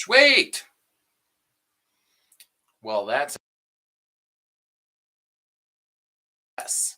Sweet. Well, that's yes.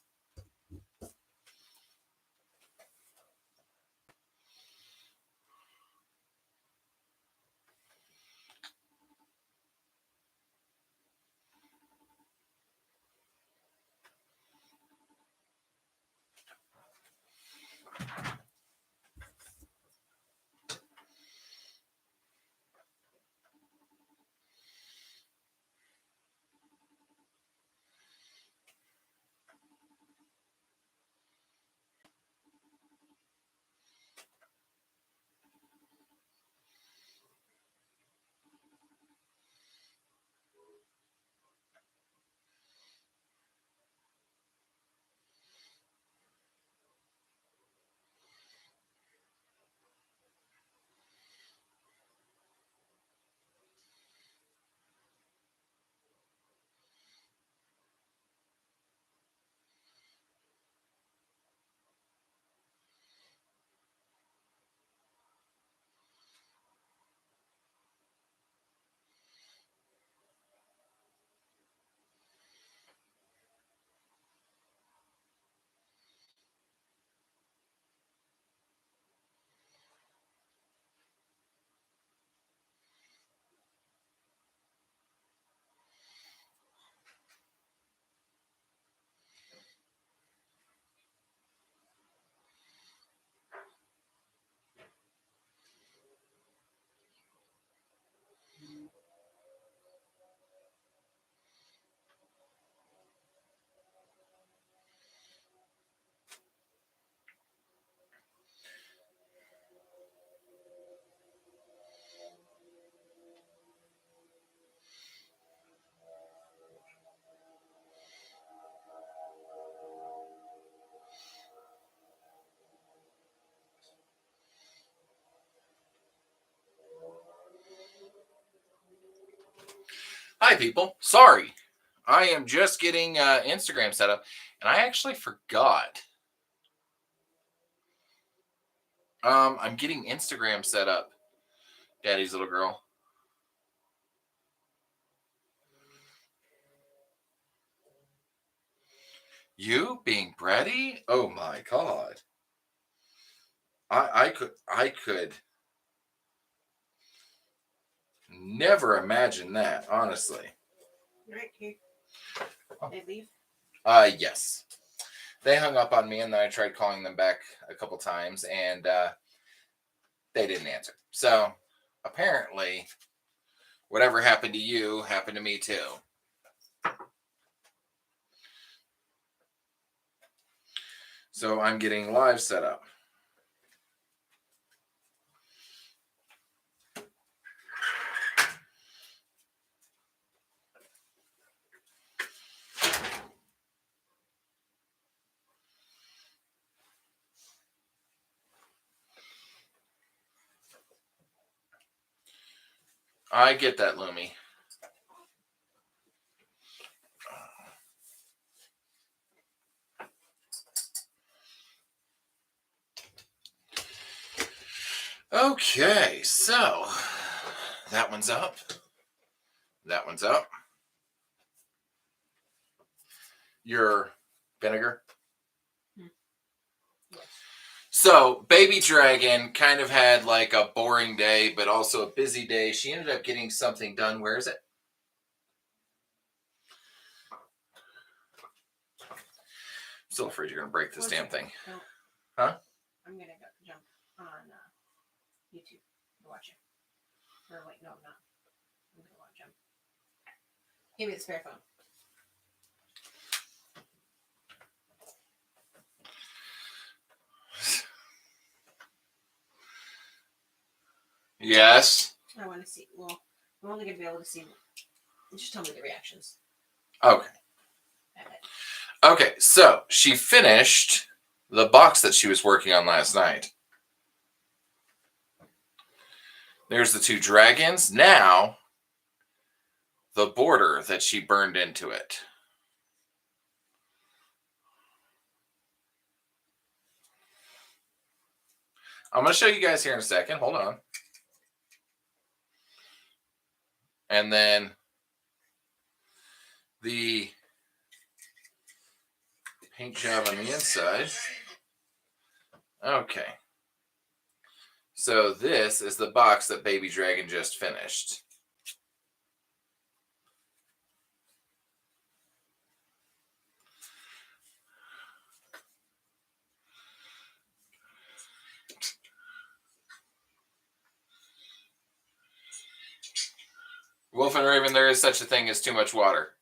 Hi, people. Sorry. I am just getting Instagram set up, and I actually forgot. I'm getting Instagram set up, Daddy's little girl. You being bratty? Oh my god. I could never imagine that, honestly. Right here. They leave? Yes. They hung up on me, and then I tried calling them back a couple times, and they didn't answer. So apparently, whatever happened to you happened to me too. So I'm getting live set up. I get that, Lumi. Okay, so that one's up. That one's up. Your vinegar. So, Baby Dragon kind of had like a boring day, but also a busy day. She ended up getting something done. Where is it? I'm still afraid you're going to break this damn thing. No. Huh? I'm going to go jump on YouTube to watch it. Or wait, no, I'm not. I'm going to watch him. Give me the spare phone. Yes. I want to see. Well, I'm only going to be able to see. Just tell me the reactions. Okay. Okay, so she finished the box that she was working on last night. There's the two dragons. Now, the border that she burned into it. I'm going to show you guys here in a second. Hold on. And then the paint job on the inside. Okay. So this is the box that Baby Dragon just finished. Wolf and Raven, there is such a thing as too much water.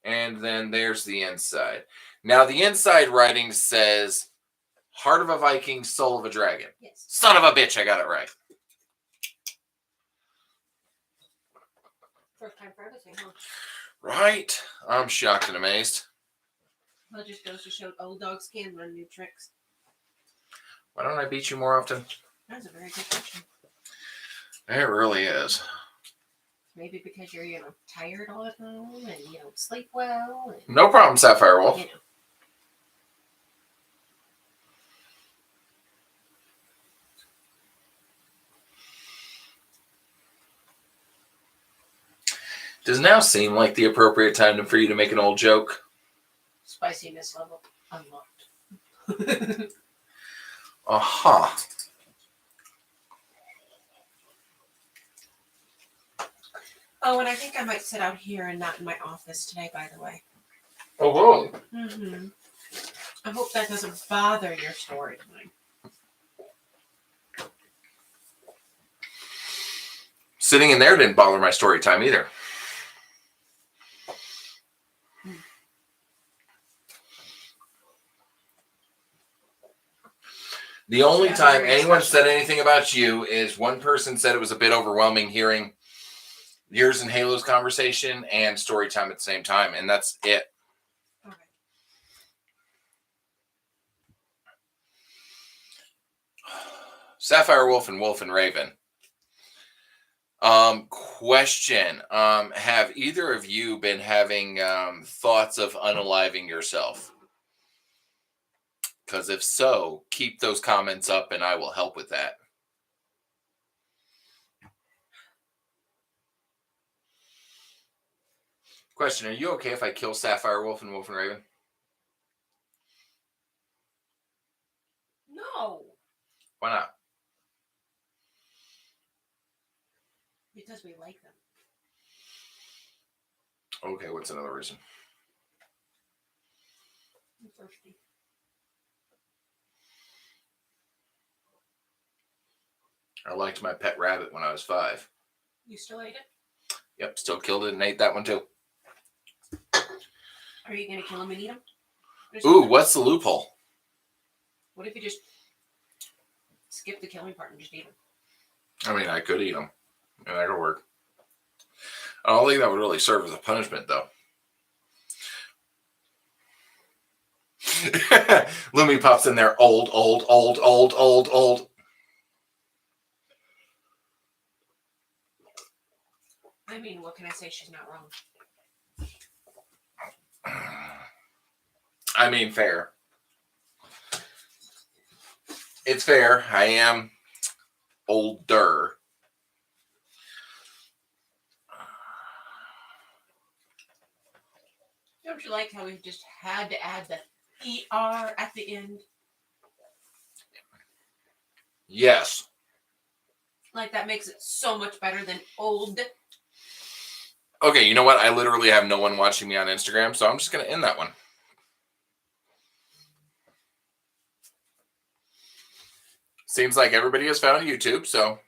And then there's the inside. Now, the inside writing says, Heart of a Viking, Soul of a Dragon. Yes. Son of a bitch, I got it right. First time for everything, huh? Right? I'm shocked and amazed. Well, it just goes to show old dogs can run new tricks. Why don't I beat you more often? That's a very good question. It really is. Maybe because you're, tired all the time and you don't sleep well. And, No problem, Sapphire Wolf. Does now seem like the appropriate time for you to make an old joke? Spiciness level unlocked. Aha. Oh, and I think I might sit out here and not in my office today, by the way. Oh, whoa. Mm-hmm. I hope that doesn't bother your story time. Sitting in there didn't bother my story time either. The only time anyone said anything about you is one person said it was a bit overwhelming hearing yours and Halo's conversation and story time at the same time, and that's it. Okay. Sapphire Wolf and Raven. Question. Have either of you been having thoughts of unaliving yourself? Because if so, keep those comments up and I will help with that. Question, are you okay if I kill Sapphire Wolf and Raven? No. Why not? Because we like them. Okay, what's another reason? I'm thirsty. I liked my pet rabbit when I was 5. You still ate it? Yep, still killed it and ate that one too. Are you going to kill him and eat him? Ooh, what's the loophole? What if you just skip the killing part and just eat him? I mean, I could eat them. And that could work. I don't think that would really serve as a punishment, though. Lumi pops in there. Old. I mean, what can I say? She's not wrong. I mean, fair. It's fair. I am older. Don't you like how we just had to add the ER at the end? Yes. Like, that makes it so much better than old. Okay, you know what? I literally have no one watching me on Instagram, so I'm just going to end that one. Seems like everybody has found YouTube, so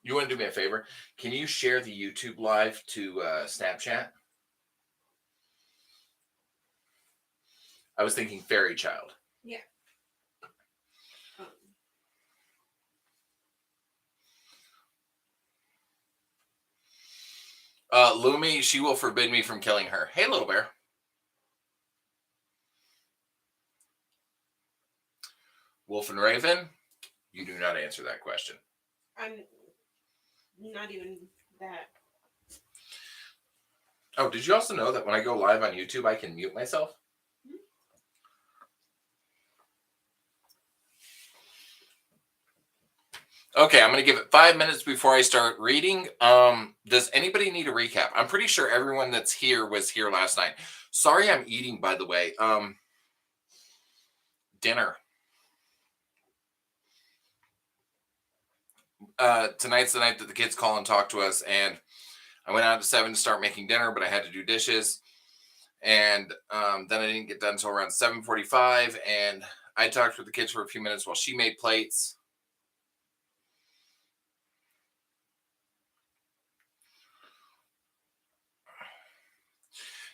you want to do me a favor? Can you share the YouTube live to Snapchat? I was thinking Fairy Child. Yeah. Lumi, she will forbid me from killing her. Hey, little bear. Wolf and Raven, you do not answer that question. I'm not even that. Oh, did you also know that when I go live on YouTube, I can mute myself? Okay, I'm going to give it 5 minutes before I start reading. Does anybody need a recap? I'm pretty sure everyone that's here was here last night. Sorry, I'm eating, by the way. Dinner. Tonight's the night that the kids call and talk to us, and I went out at 7 to start making dinner, but I had to do dishes, and then I didn't get done until around 7:45, and I talked with the kids for a few minutes while she made plates.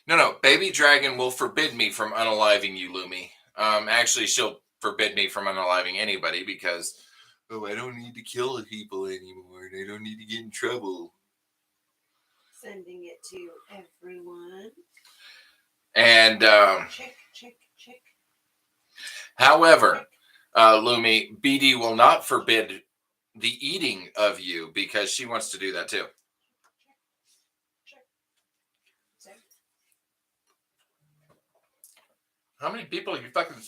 No, Baby Dragon will forbid me from unaliving you, Lumi. Actually, she'll forbid me from unaliving anybody because, oh, I don't need to kill people anymore, and I don't need to get in trouble. Sending it to everyone. And Check. however, Lumi, BD will not forbid the eating of you because she wants to do that too. Check. How many people you fucking?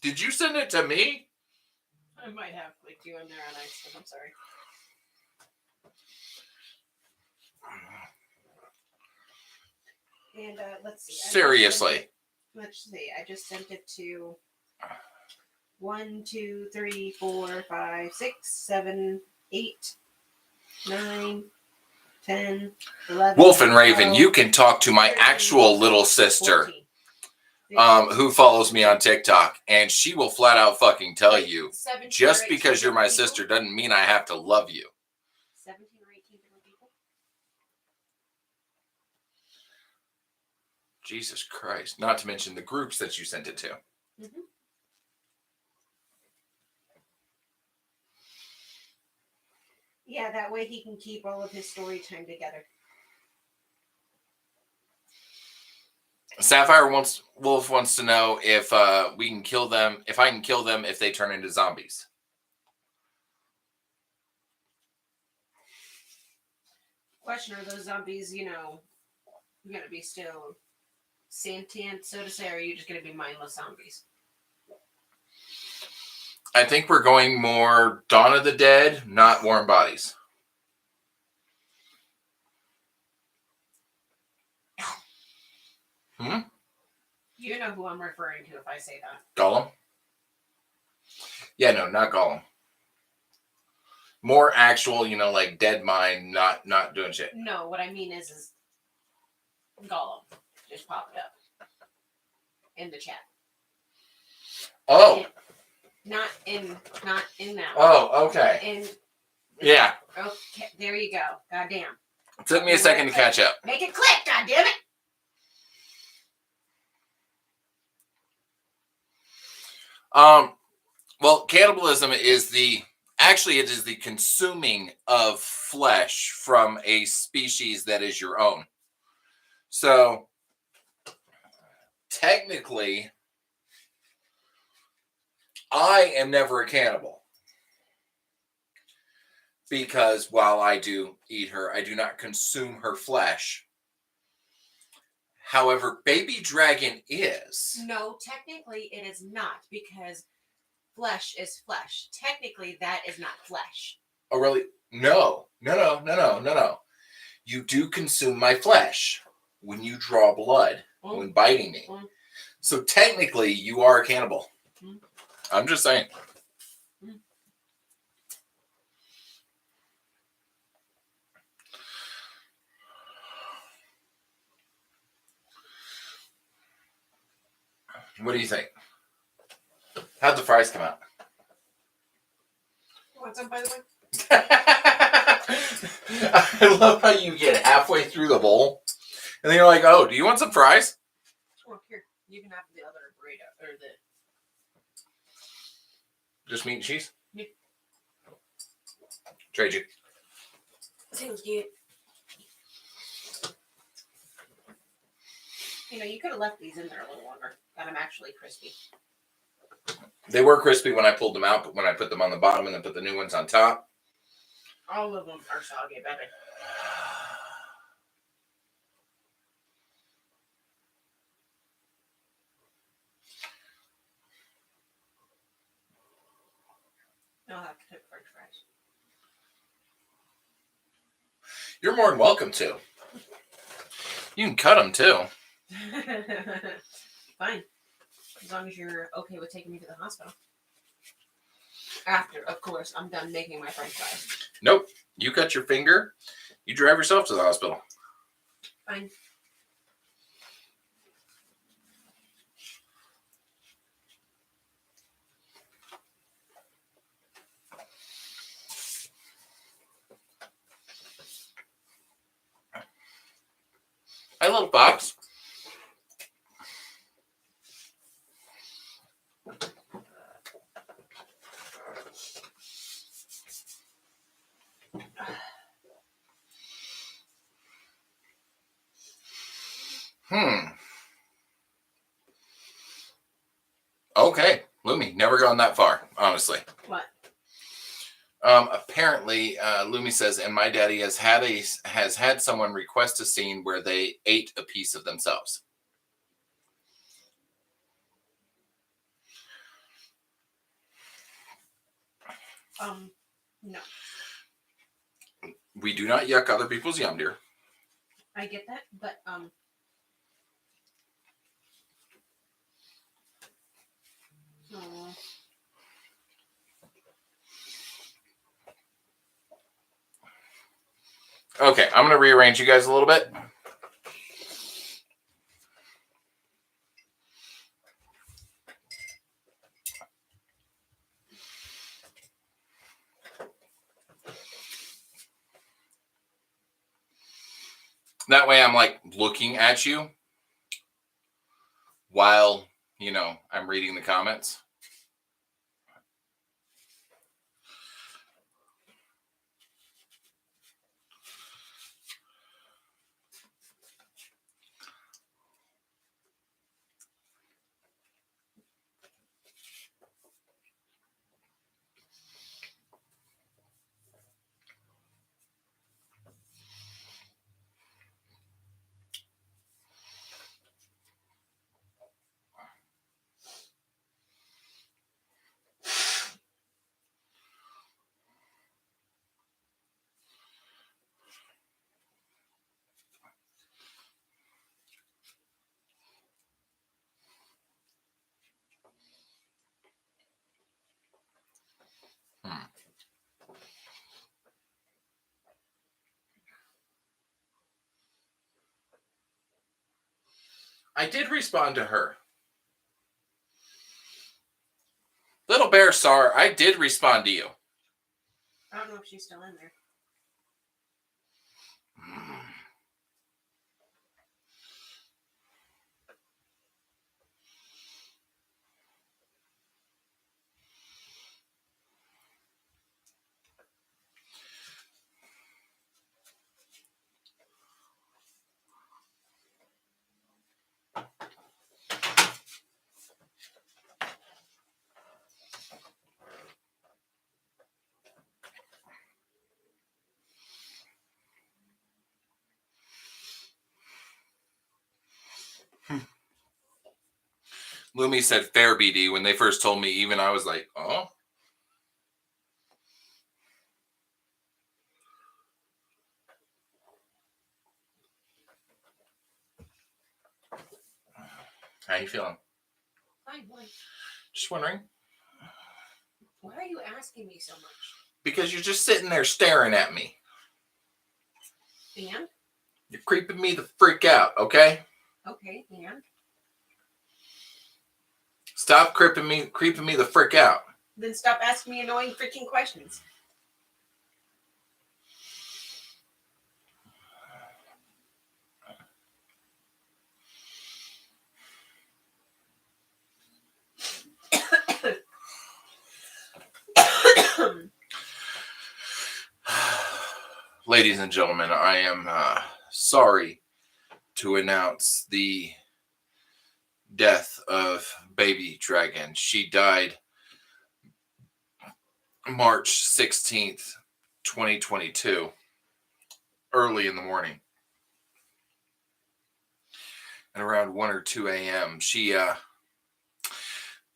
Did you send it to me? I might have clicked you in there on accident. I'm sorry. And let's see. Seriously. Let's see. I just sent it to 1, 2, 3, 4, 5, 6, 7, 8, 9, 10, 11. Wolf and Raven, 12, you can talk to my 13, actual little sister, 14, 15, who follows me on TikTok, and she will flat out fucking tell you, 17 just or 18 because you're my different people. sister doesn't mean I have to love you. 17 or 18 different people. Jesus Christ. Not to mention the groups that you sent it to. Mm-hmm. Yeah, that way he can keep all of his story time together. Sapphire Wolf wants to know if we can kill them, if I can kill them if they turn into zombies. Question, are those zombies, going to be still sentient, so to say, or are you just going to be mindless zombies? I think we're going more Dawn of the Dead, not Warm Bodies. You know who I'm referring to if I say that. Gollum? Yeah, no, not Gollum. More actual, like Dead Mind, not doing shit. No, what I mean is Gollum just popped up in the chat. Oh. Not in that one. Oh, okay. Yeah. Okay, there you go. Goddamn. It took me a second to catch up. Make it click, goddammit! Well, cannibalism is it is the consuming of flesh from a species that is your own. So, technically, I am never a cannibal. Because while I do eat her, I do not consume her flesh. However, Baby Dragon is. No, technically it is not, because flesh is flesh. Technically, that is not flesh. Oh, really? No. You do consume my flesh when you draw blood, when biting me. So technically, you are a cannibal. I'm just saying. What do you think? How'd the fries come out? You want some, by the way? I love how you get halfway through the bowl, and then you're like, "Oh, do you want some fries?" Oh, here, you can have the other burrito or the. Just meat and cheese. Yeah. Trade you. Sounds good. You could have left these in there a little longer. Got them actually crispy. They were crispy when I pulled them out, but when I put them on the bottom and then put the new ones on top. All of them are soggy, baby. I'll have to cook French fries. You're more than welcome to. You can cut them too. Fine. As long as you're okay with taking me to the hospital. After, of course, I'm done making my french fries. Nope. You cut your finger, you drive yourself to the hospital. Fine. Hi, little fox. Okay, Lumi, never gone that far, honestly. What? Apparently, Lumi says, and my daddy has had someone request a scene where they ate a piece of themselves. No. We do not yuck other people's yum, dear. I get that, but Okay, I'm going to rearrange you guys a little bit. That way I'm like looking at you while, I'm reading the comments. I did respond to her. Little Bear Sar, I did respond to you. I don't know if she's still in there. Lumi said fair BD. When they first told me, even I was like, oh. How you feeling? Fine, why? Just wondering. Why are you asking me so much? Because you're just sitting there staring at me. And? You're creeping me the freak out, okay? Okay, and? Stop creeping me the frick out. Then stop asking me annoying freaking questions. Ladies and gentlemen, I am sorry to announce the death of Baby Dragon. She died March 16th, 2022, early in the morning. At around 1 or 2 a.m., she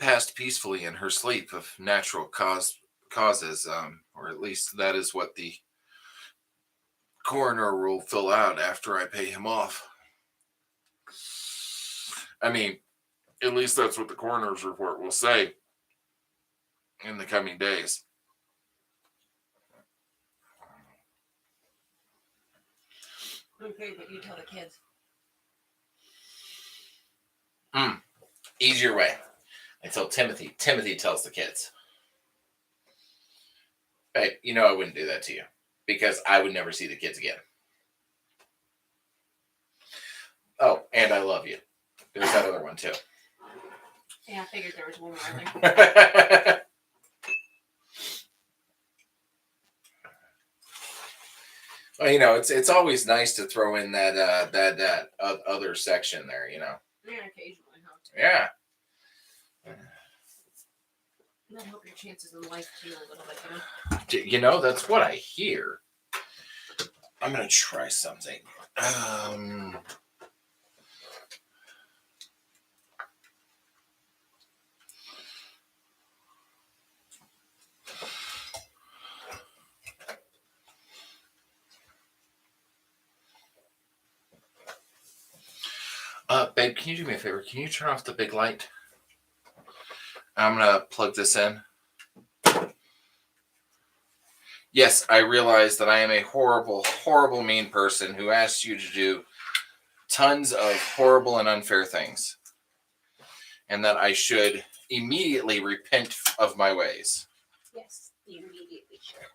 passed peacefully in her sleep of natural causes, or at least that is what the coroner will fill out after I pay him off. I mean, at least that's what the coroner's report will say in the coming days. Okay, but you tell the kids. Easier way. I tell Timothy. Timothy tells the kids. Babe, you know I wouldn't do that to you because I would never see the kids again. Oh, and I love you. There's that other one too. Yeah, I figured there was one more there. Well, you know, it's always nice to throw in that other section there. You know. Yeah, occasionally, huh? Yeah. I hope your chances in life too a little bit, You know, that's what I hear. I'm gonna try something. Babe, can you do me a favor? Can you turn off the big light? I'm gonna plug this in. Yes, I realize that I am a horrible, horrible, mean person who asks you to do tons of horrible and unfair things. And that I should immediately repent of my ways. Yes, you immediately should.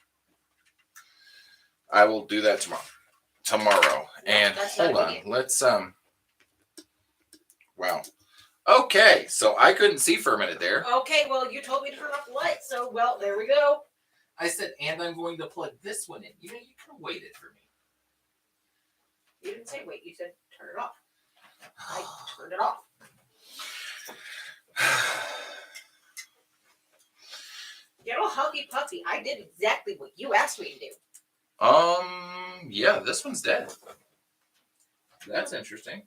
I will do that tomorrow. And hold on. Let's wow. Okay, so I couldn't see for a minute there. Okay, well, you told me to turn off the light, so, well, there we go. I said, and I'm going to plug this one in. You know, you could have waited for me. You didn't say wait, you said turn it off. I turned it off. Get all huggy puppy. I did exactly what you asked me to do. Yeah, this one's dead. That's interesting.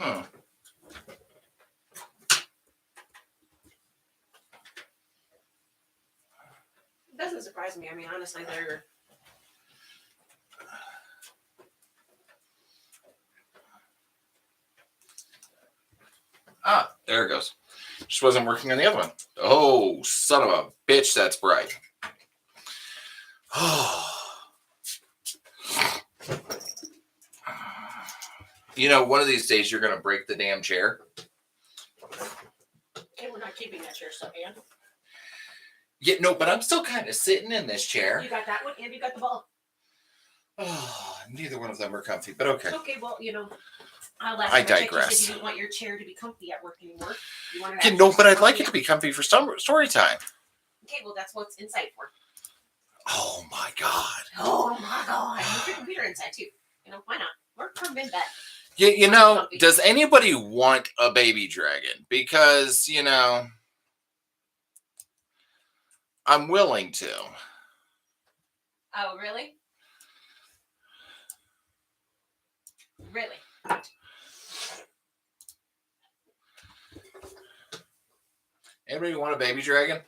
Huh. It doesn't surprise me. I mean, honestly, they're... Ah, there it goes. Just wasn't working on the other one. Oh, son of a bitch, that's bright. You know, one of these days you're going to break the damn chair. Okay, we're not keeping that chair stuck in. Yeah, no, but I'm still kind of sitting in this chair. You got that one and you got the ball. Oh, neither one of them are comfy, but okay. Okay, well, you know, I digress. You said you didn't want your chair to be comfy at work anymore. You wanted Yeah, no, but I'd like it to be comfy for story time. Okay, well, that's what's inside for. Oh my god. Oh my god. Move your computer inside too. You know, why not? Work from in bed. Yeah, you know, does anybody want a baby dragon? Because, you know, I'm willing to. Oh, really? Really? Anybody want a baby dragon?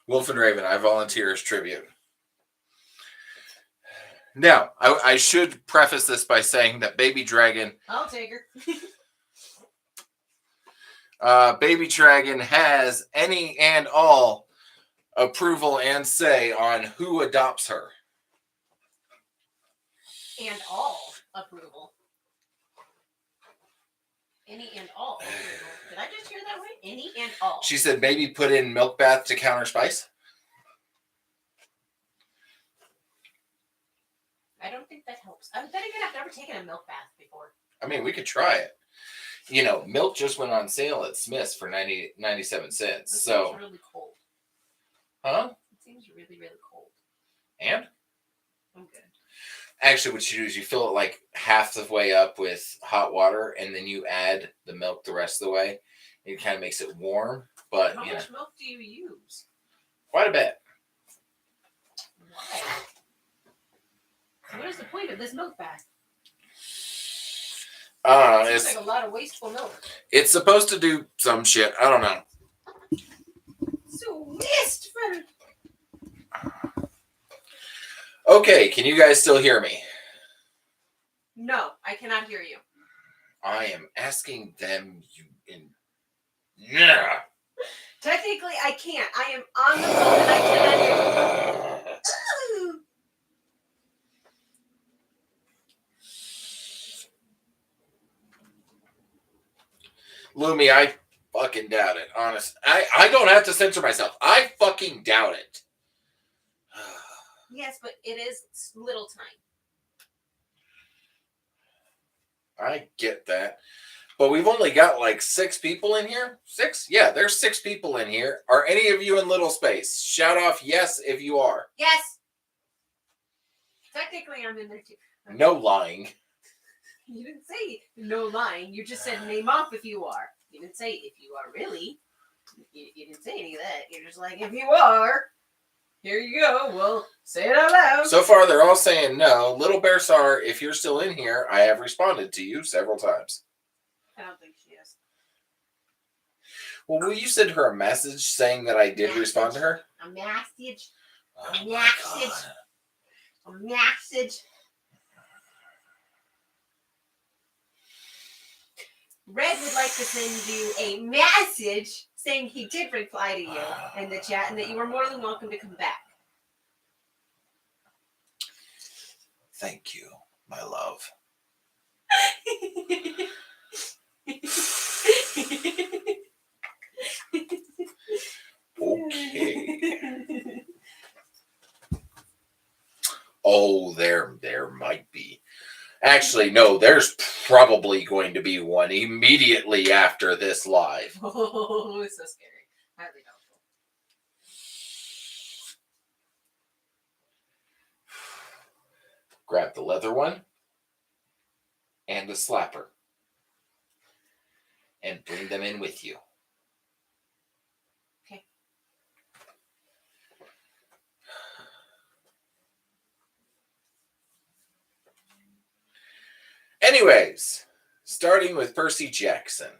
Wolf and Raven, I volunteer as tribute. Now, I should preface this by saying that Baby Dragon... I'll take her. Baby Dragon has any and all approval and say on who adopts her. And all approval. Any and all approval. Did I just hear that right? Any and all. She said maybe put in milk bath to counter spice. I don't think that helps. Then again, I've never taken a milk bath before. I mean, we could try it. You know, milk just went on sale at Smith's for 97 cents. It so seems really cold. Huh? It seems really, really cold. And? I'm good. Actually, what you do is you fill it like half the way up with hot water, and then you add the milk the rest of the way. It kind of makes it warm, but How much milk do you use? quite a bit. Why? What is the point of this milk bath? It's like a lot of wasteful milk. It's supposed to do some shit. I don't know. So wasteful. Okay, can you guys still hear me? No, I cannot hear you. I am asking them. Yeah. Technically, I can't. I am on the phone and I cannot hear you. Lumi, I fucking doubt it. Honest, I don't have to censor myself. I fucking doubt it. Yes, but it is little time. I get that. But we've only got like 6 people in here. 6? Yeah, there's 6 people in here. Are any of you in little space? Shout off yes if you are. Yes. Technically, I'm in there too. Okay. No lying. You didn't say no lying. You just said name off if you are. You didn't say if you are really. You didn't say any of that. You're just like, if you are, here you go. Well, say it out loud. So far, they're all saying no. Little Bear Sar, if you're still in here, I have responded to you several times. I don't think she is. Well, will you send her a message saying that I did respond to her? A message. Oh A message. A message. Red would like to send you a message saying he did reply to you in the chat and that you are more than welcome to come back. Thank you, my love. Okay. Oh, there might be. Actually, no, there's probably going to be one immediately after this live. Oh, it's so scary. Highly doubtful. Grab the leather one and the slapper and bring them in with you. Okay. Anyways, starting with Percy Jackson.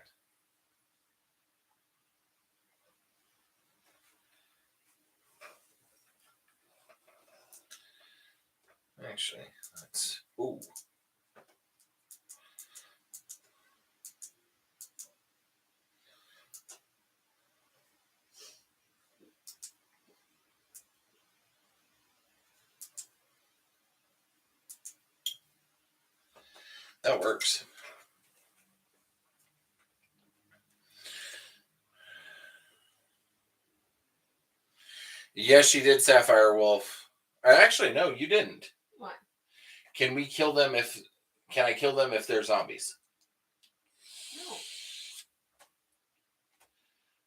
Actually, let's... Ooh. That works. Yes, she did, Sapphire Wolf. Actually, no, you didn't. What? Can we kill them if... Can I kill them if they're zombies? No.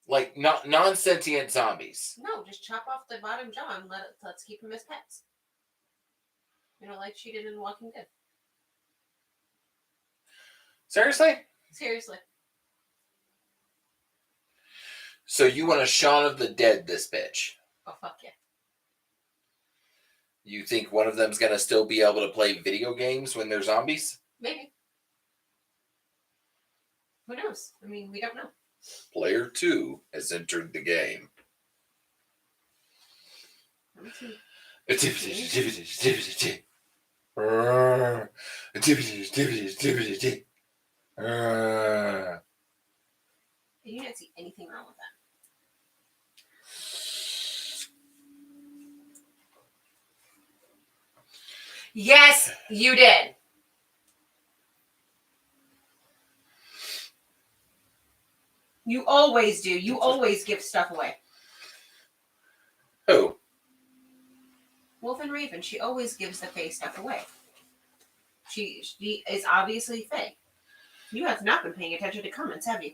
Like, not non-sentient zombies. No, just chop off the bottom jaw and let's keep them as pets. You know, like she did in Walking Dead. Seriously? Seriously. So you want to Shaun of the Dead this bitch? Oh, fuck yeah. You think one of them's going to still be able to play video games when they're zombies? Maybe. Who knows? I mean, we don't know. Player 2 has entered the game. Let me see. You didn't see anything wrong with that. Yes, you did. You always do. You always give stuff away. Who? Wolf and Raven, she always gives the Fae stuff away. She is obviously Fae. You have not been paying attention to comments, have you?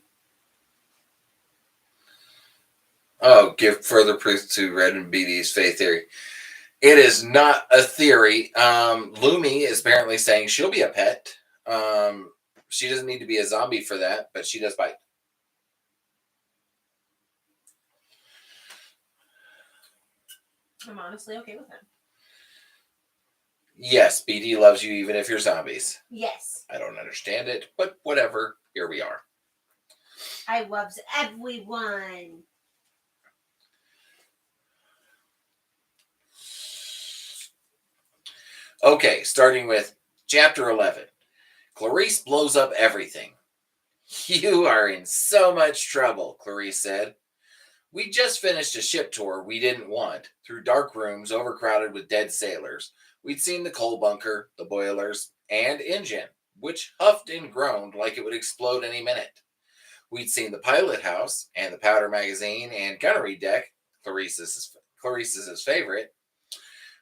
Oh, give further proof to Red and BD's Fae theory. It is not a theory. Lumi is apparently saying she'll be a pet. She doesn't need to be a zombie for that, but she does bite. I'm honestly okay with that. Yes, BD loves you even if you're zombies. Yes. I don't understand it, but whatever. Here we are. I loves everyone. Okay, starting with chapter 11. Clarice blows up everything. You are in so much trouble, Clarice said. We just finished a ship tour we didn't want, through dark rooms overcrowded with dead sailors. We'd seen the coal bunker, the boilers, and engine, which huffed and groaned like it would explode any minute. We'd seen the pilot house, and the powder magazine, and gunnery deck, Clarice's favorite,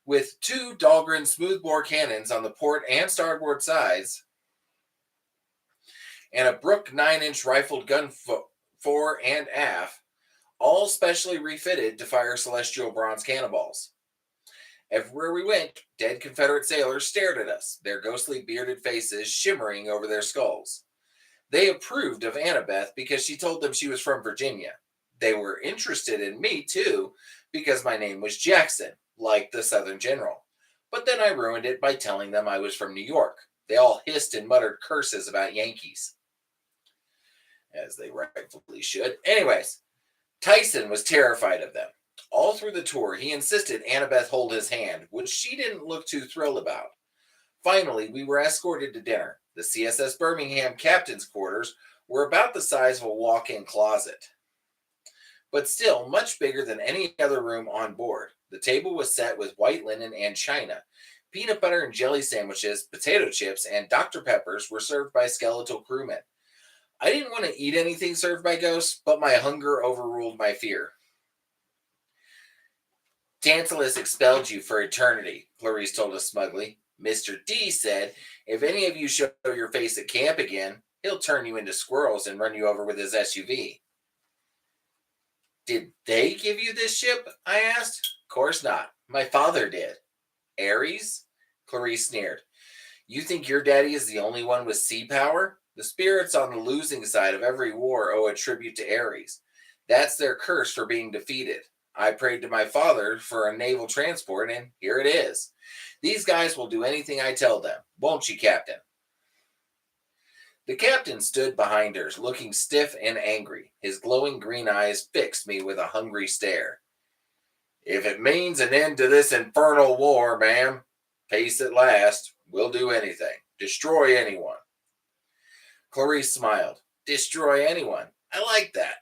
with two Dahlgren smoothbore cannons on the port and starboard sides, and a Brook 9-inch rifled gun fore and aft, all specially refitted to fire celestial bronze cannonballs. Everywhere we went, dead Confederate sailors stared at us, their ghostly bearded faces shimmering over their skulls. They approved of Annabeth because she told them she was from Virginia. They were interested in me, too, because my name was Jackson, like the Southern General. But then I ruined it by telling them I was from New York. They all hissed and muttered curses about Yankees, as they rightfully should. Anyways, Tyson was terrified of them. All through the tour, he insisted Annabeth hold his hand, which she didn't look too thrilled about. Finally, we were escorted to dinner. The CSS Birmingham captain's quarters were about the size of a walk-in closet, but still much bigger than any other room on board. The table was set with white linen and china. Peanut butter and jelly sandwiches, potato chips, and Dr. Peppers were served by skeletal crewmen. I didn't want to eat anything served by ghosts, but my hunger overruled my fear. Tantalus expelled you for eternity, Clarice told us smugly. Mr. D said, if any of you show your face at camp again, he'll turn you into squirrels and run you over with his SUV. Did they give you this ship? I asked. Of course not. My father did. Ares? Clarice sneered. You think your daddy is the only one with sea power? The spirits on the losing side of every war owe a tribute to Ares. That's their curse for being defeated. I prayed to my father for a naval transport, and here it is. These guys will do anything I tell them, won't you, Captain? The captain stood behind her, looking stiff and angry. His glowing green eyes fixed me with a hungry stare. If it means an end to this infernal war, ma'am, peace at last, we'll do anything. Destroy anyone. Clarice smiled. Destroy anyone. I like that.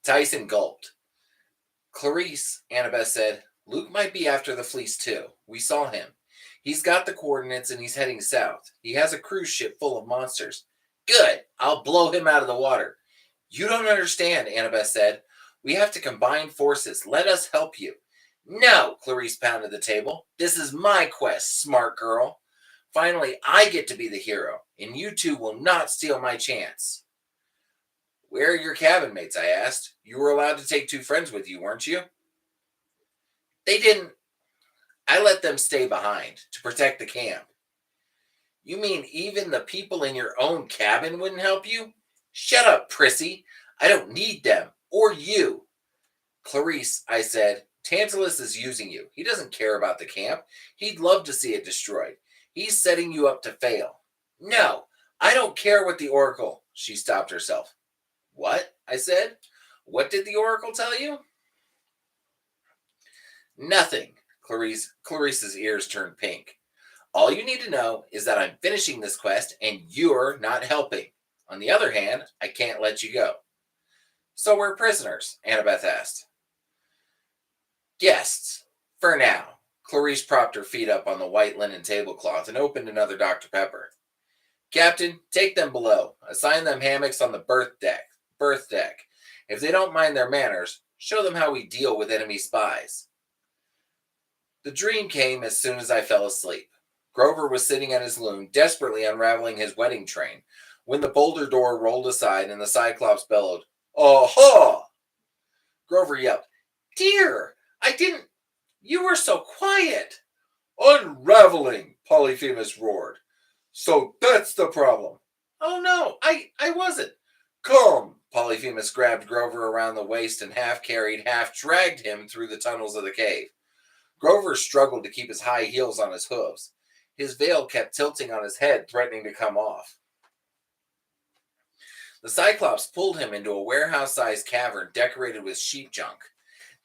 Tyson gulped. Clarice, Annabeth said, Luke might be after the fleece too. We saw him. He's got the coordinates and he's heading south. He has a cruise ship full of monsters. Good. I'll blow him out of the water. You don't understand, Annabeth said. We have to combine forces. Let us help you. No, Clarice pounded the table. This is my quest, smart girl. Finally, I get to be the hero, and you two will not steal my chance. Where are your cabin mates? I asked. You were allowed to take 2 friends with you, weren't you? They didn't. I let them stay behind to protect the camp. You mean even the people in your own cabin wouldn't help you? Shut up, prissy. I don't need them, or you. Clarice, I said, Tantalus is using you. He doesn't care about the camp. He'd love to see it destroyed. He's setting you up to fail. No, I don't care what the Oracle. She stopped herself. What? I said. What did the Oracle tell you? Nothing. Clarice's ears turned pink. All you need to know is that I'm finishing this quest and you're not helping. On the other hand, I can't let you go. So we're prisoners, Annabeth asked. Guests, for now. Clarice propped her feet up on the white linen tablecloth and opened another Dr. Pepper. Captain, take them below. Assign them hammocks on the berth deck. If they don't mind their manners, show them how we deal with enemy spies. The dream came as soon as I fell asleep. Grover was sitting at his loom, desperately unraveling his wedding train, when the boulder door rolled aside and the Cyclops bellowed, "Oh-ha!" Grover yelped, "Dear, I didn't... You were so quiet." "Unraveling," Polyphemus roared. So that's the problem. Oh no, I wasn't. Come. Polyphemus grabbed Grover around the waist and half carried, half dragged him through the tunnels of the cave. Grover struggled to keep his high heels on his hooves. His veil kept tilting on his head, threatening to come off. The Cyclops pulled him into a warehouse-sized cavern decorated with sheep junk.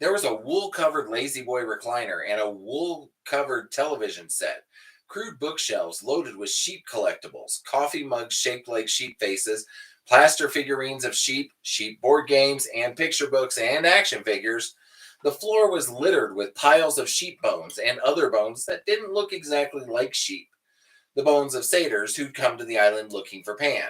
There was a wool-covered lazy boy recliner and a wool-covered television set, crude bookshelves loaded with sheep collectibles, coffee mugs shaped like sheep faces, plaster figurines of sheep, sheep board games, and picture books and action figures. The floor was littered with piles of sheep bones and other bones that didn't look exactly like sheep. The bones of satyrs who'd come to the island looking for Pan.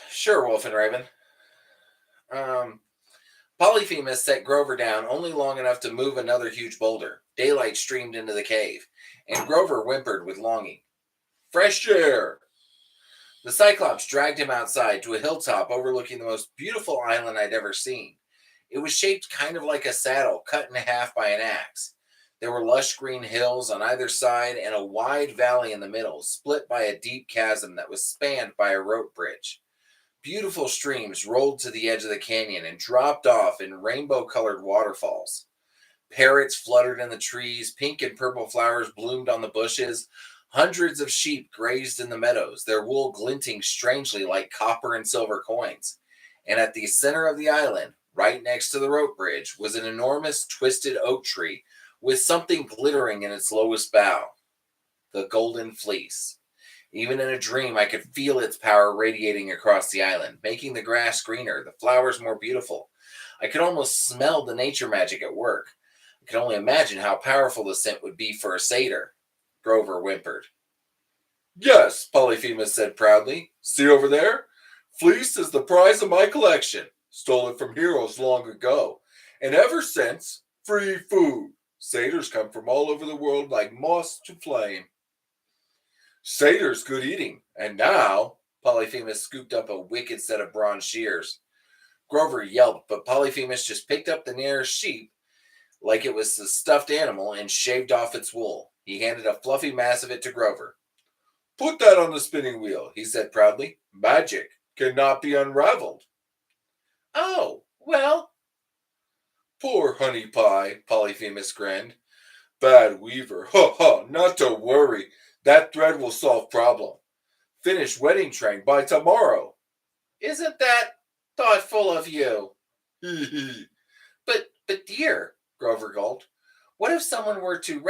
Sure, Wolf and Raven. Polyphemus set Grover down only long enough to move another huge boulder. Daylight streamed into the cave, and Grover whimpered with longing. Fresh air! The Cyclops dragged him outside to a hilltop overlooking the most beautiful island I'd ever seen. It was shaped kind of like a saddle cut in half by an axe. There were lush green hills on either side and a wide valley in the middle, split by a deep chasm that was spanned by a rope bridge. Beautiful streams rolled to the edge of the canyon and dropped off in rainbow-colored waterfalls. Parrots fluttered in the trees, pink and purple flowers bloomed on the bushes. Hundreds of sheep grazed in the meadows, their wool glinting strangely like copper and silver coins. And at the center of the island, right next to the rope bridge, was an enormous twisted oak tree with something glittering in its lowest bough. The golden fleece. Even in a dream, I could feel its power radiating across the island, making the grass greener, the flowers more beautiful. I could almost smell the nature magic at work. I could only imagine how powerful the scent would be for a satyr. Grover whimpered. Yes, Polyphemus said proudly. See over there? Fleece is the prize of my collection. Stole it from heroes long ago. And ever since, free food. Satyrs come from all over the world like moths to flame. Satyrs good eating. And now, Polyphemus scooped up a wicked set of bronze shears. Grover yelped, but Polyphemus just picked up the nearest sheep like it was a stuffed animal and shaved off its wool. He handed a fluffy mass of it to Grover. Put that on the spinning wheel, he said proudly. Magic cannot be unraveled. Oh, well. Poor honey pie, Polyphemus grinned. Bad weaver. Ha ha, not to worry. That thread will solve problem. Finish wedding train by tomorrow. Isn't that thoughtful of you? Hee hee. But dear, Grover gulped, what if someone were to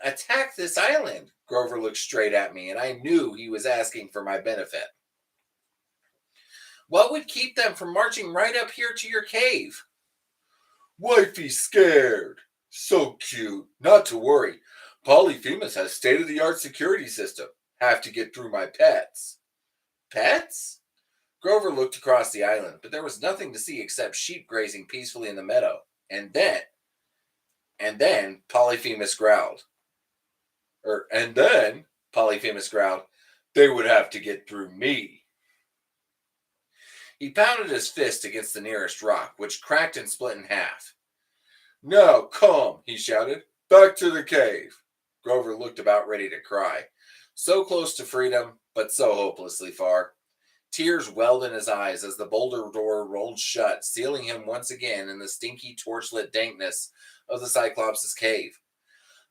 attack this island? Grover looked straight at me, and I knew he was asking for my benefit. What would keep them from marching right up here to your cave? Wifey scared. So cute. Not to worry. Polyphemus has state-of-the-art security system. Have to get through my pets. Pets? Grover looked across the island, but there was nothing to see except sheep grazing peacefully in the meadow. And then Polyphemus growled. Polyphemus growled, they would have to get through me. He pounded his fist against the nearest rock, which cracked and split in half. Now come, he shouted, back to the cave. Grover looked about ready to cry. So close to freedom, but so hopelessly far. Tears welled in his eyes as the boulder door rolled shut, sealing him once again in the stinky torchlit dankness of the Cyclops' cave.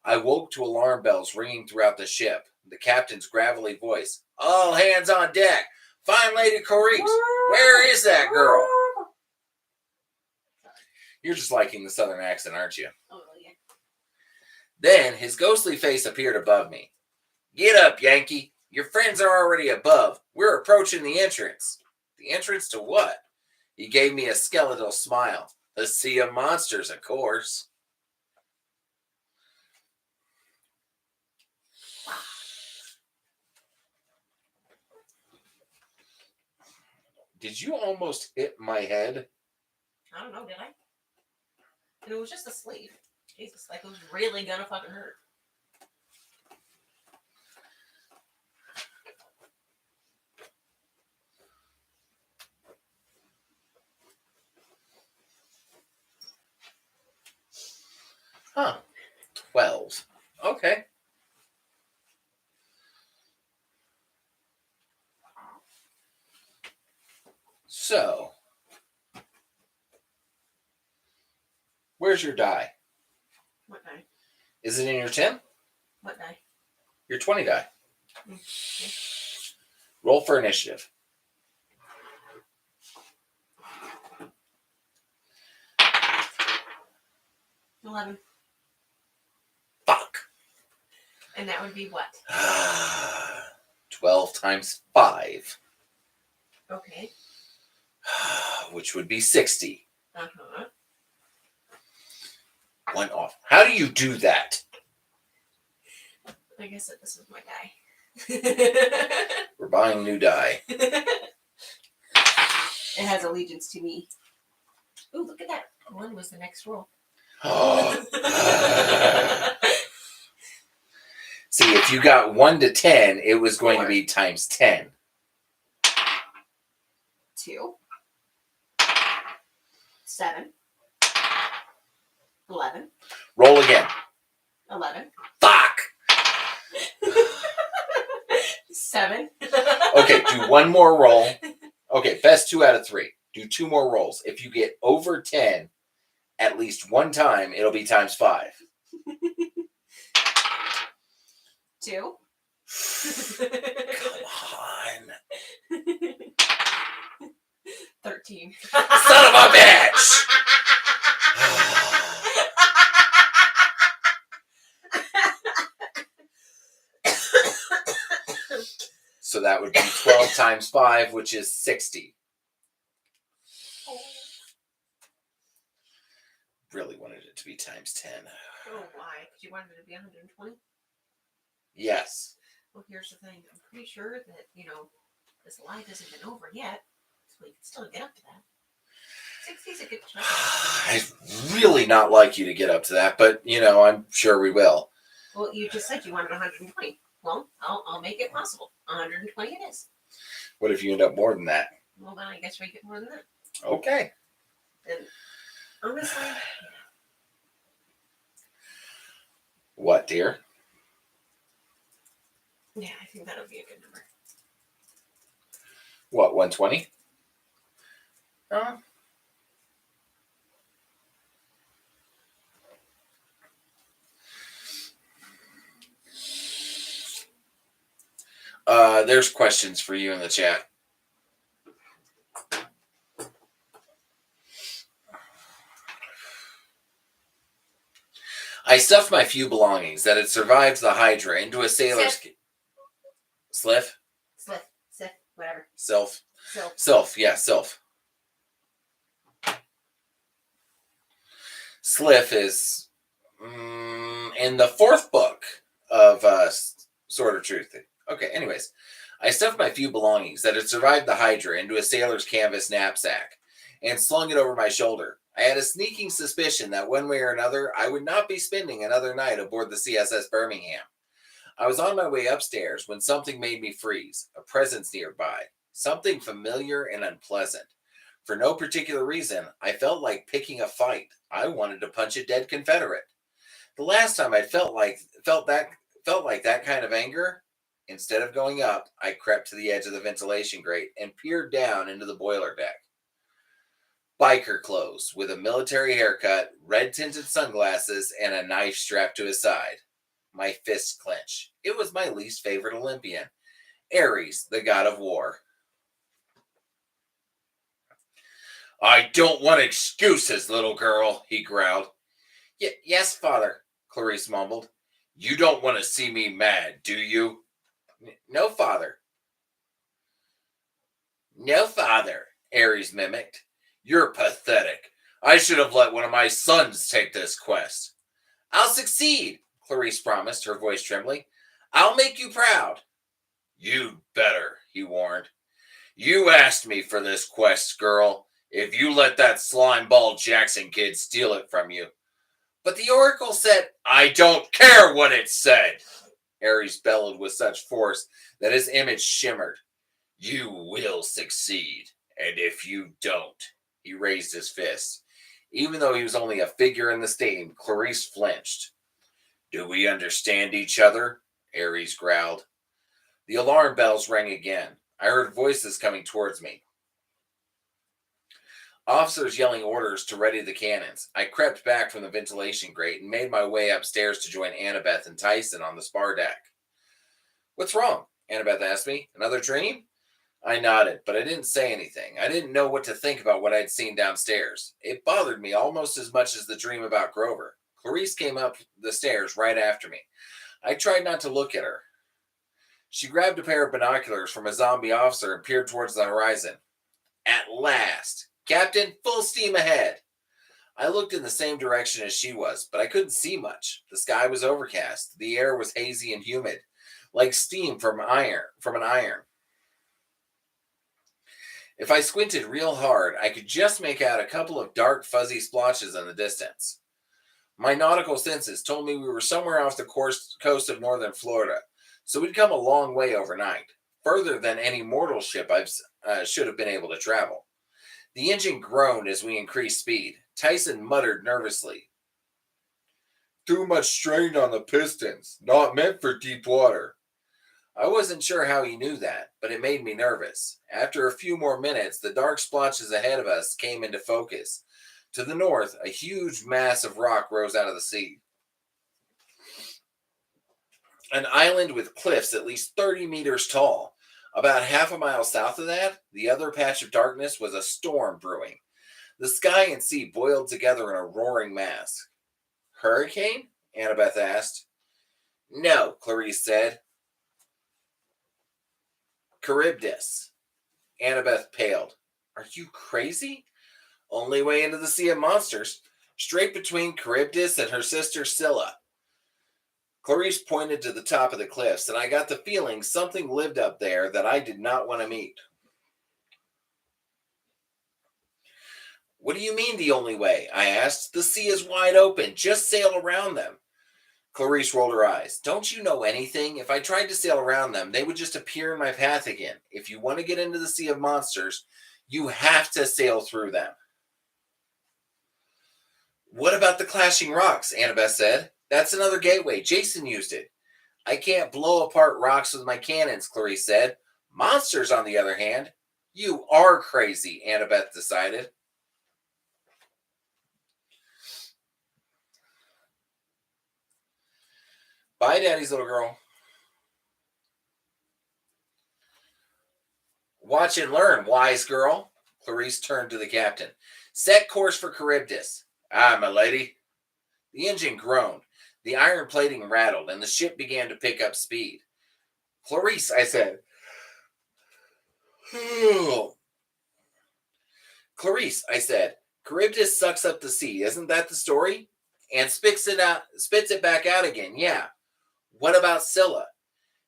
I woke to alarm bells ringing throughout the ship, the captain's gravelly voice. All hands on deck! Find Lady Correct! Where is that girl? You're just liking the southern accent, aren't you? Oh, yeah. Then his ghostly face appeared above me. Get up, Yankee. Your friends are already above. We're approaching the entrance. The entrance to what? He gave me a skeletal smile. The Sea of Monsters, of course. Did you almost hit my head? I don't know, did I? And it was just a sleeve. Jesus, like it was really gonna fucking hurt. Huh. 12. Okay. So, where's your die? What die? Is it in your 10? What die? Your 20 die. Okay. Roll for initiative. 11. Fuck. And that would be what? 12 times 5, Okay. which would be 60. Uh-huh. One off. How do you do that? I guess that this is my die. We're buying new die. It has allegiance to me. Ooh, look at that. 1 was the next roll. See, if you got 1 to 10, it was going to 4. be times 10. 2. 7. 11. Roll again. 11. Fuck! 7. Okay, do one more roll. Okay, best 2 out of 3. Do 2 more rolls. If you get over 10 at least one time, it'll be times 5. 2. Come on. 13. Son of a bitch! So that would be 12 times 5, which is 60. Really wanted it to be times 10. Oh, why? Because you wanted it to be 120? Yes. Well, here's the thing. I'm pretty sure that, this life hasn't been over yet. So we can still get up to that. 60's a good shot. I'd really not like you to get up to that, but, I'm sure we will. Well, you just said you wanted 120. Well, I'll make it possible. 120 it is. What if you end up more than that? Well, then I guess we get more than that. Okay. And honestly, What, dear? yeah, I think that would be a good number. What, 120? There's questions for you in the chat. I stuffed my few belongings that had survived the Hydra into a sailor's... Sliff? Sith, whatever. Sylph? So, Sylph, yeah, Sylph. Sliff is in the 4th book of Sword of Truth. Okay, anyways. I stuffed my few belongings that had survived the Hydra into a sailor's canvas knapsack and slung it over my shoulder. I had a sneaking suspicion that one way or another, I would not be spending another night aboard the CSS Birmingham. I was on my way upstairs when something made me freeze, a presence nearby, something familiar and unpleasant. For no particular reason, I felt like picking a fight. I wanted to punch a dead Confederate. The last time I felt like that kind of anger, instead of going up, I crept to the edge of the ventilation grate and peered down into the boiler deck. Biker clothes with a military haircut, red-tinted sunglasses, and a knife strapped to his side. My fists clench. It was my least favorite Olympian, Ares, the god of war. I don't want excuses, little girl, he growled. Yes, father, Clarice mumbled. You don't want to see me mad, do you? No, father. No, father, Ares mimicked. You're pathetic. I should have let one of my sons take this quest. I'll succeed, Clarice promised, her voice trembling. I'll make you proud. You'd better, he warned. You asked me for this quest, girl. If you let that slimeball Jackson kid steal it from you. But the oracle said, I don't care what it said. Ares bellowed with such force that his image shimmered. You will succeed, and if you don't, he raised his fist. Even though he was only a figure in the steam, Clarice flinched. Do we understand each other? Ares growled. The alarm bells rang again. I heard voices coming towards me. Officers yelling orders to ready the cannons. I crept back from the ventilation grate and made my way upstairs to join Annabeth and Tyson on the spar deck. What's wrong? Annabeth asked me. Another dream? I nodded, but I didn't say anything. I didn't know what to think about what I'd seen downstairs. It bothered me almost as much as the dream about Grover. Clarice came up the stairs right after me. I tried not to look at her. She grabbed a pair of binoculars from a zombie officer and peered towards the horizon. At last! Captain, full steam ahead! I looked in the same direction as she was, but I couldn't see much. The sky was overcast. The air was hazy and humid, like steam from an iron. If I squinted real hard, I could just make out a couple of dark, fuzzy splotches in the distance. My nautical senses told me we were somewhere off the coast of northern Florida, so we'd come a long way overnight, further than any mortal ship I should have been able to travel. The engine groaned as we increased speed. Tyson muttered nervously. Too much strain on the pistons, not meant for deep water. I wasn't sure how he knew that, but it made me nervous. After a few more minutes, the dark splotches ahead of us came into focus. To the north, a huge mass of rock rose out of the sea. An island with cliffs at least 30 meters tall. About half a mile south of that, the other patch of darkness was a storm brewing. The sky and sea boiled together in a roaring mass. Hurricane? Annabeth asked. No, Clarice said. Charybdis. Annabeth paled. Are you crazy? Only way into the Sea of Monsters. Straight between Charybdis and her sister Scylla. Clarice pointed to the top of the cliffs, and I got the feeling something lived up there that I did not want to meet. What do you mean the only way? I asked. The sea is wide open. Just sail around them. Clarice rolled her eyes. Don't you know anything? If I tried to sail around them, they would just appear in my path again. If you want to get into the Sea of Monsters, you have to sail through them. What about the clashing rocks? Annabeth said. That's another gateway. Jason used it. I can't blow apart rocks with my cannons, Clarice said. Monsters, on the other hand. You are crazy, Annabeth decided. Bye, Daddy's little girl. Watch and learn, wise girl. Clarice turned to the captain. Set course for Charybdis. Aye, my lady. The engine groaned. The iron plating rattled, and the ship began to pick up speed. Clarice, I said. Clarice, I said. Charybdis sucks up the sea. Isn't that the story? And spits it back out again. Yeah. What about Scylla?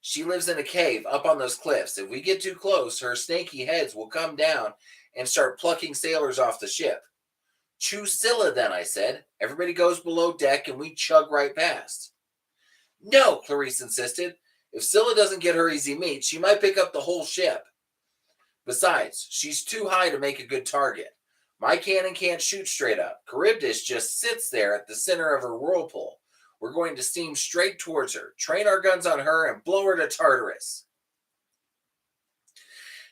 She lives in a cave up on those cliffs. If we get too close, her snaky heads will come down and start plucking sailors off the ship. Choose Scylla then, I said. Everybody goes below deck and we chug right past. No, Clarice insisted. If Scylla doesn't get her easy meat, she might pick up the whole ship. Besides, she's too high to make a good target. My cannon can't shoot straight up. Charybdis just sits there at the center of her whirlpool. We're going to steam straight towards her, train our guns on her, and blow her to Tartarus.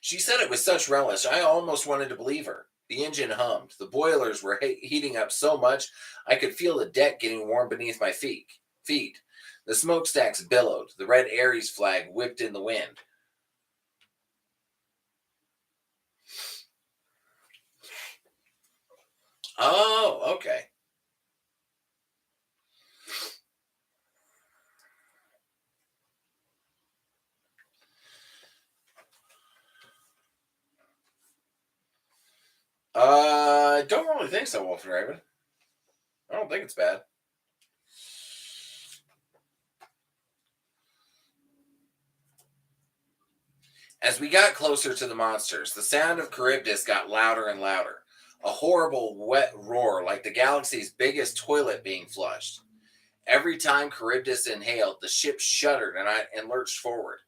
She said it with such relish, I almost wanted to believe her. The engine hummed. The boilers were heating up so much, I could feel the deck getting warm beneath my feet. The smokestacks billowed. The red Ares flag whipped in the wind. Oh, okay. I don't really think so, Wolf and Raven. I don't think it's bad. As we got closer to the monsters, the sound of Charybdis got louder and louder. A horrible, wet roar like the galaxy's biggest toilet being flushed. Every time Charybdis inhaled, the ship shuddered and lurched forward.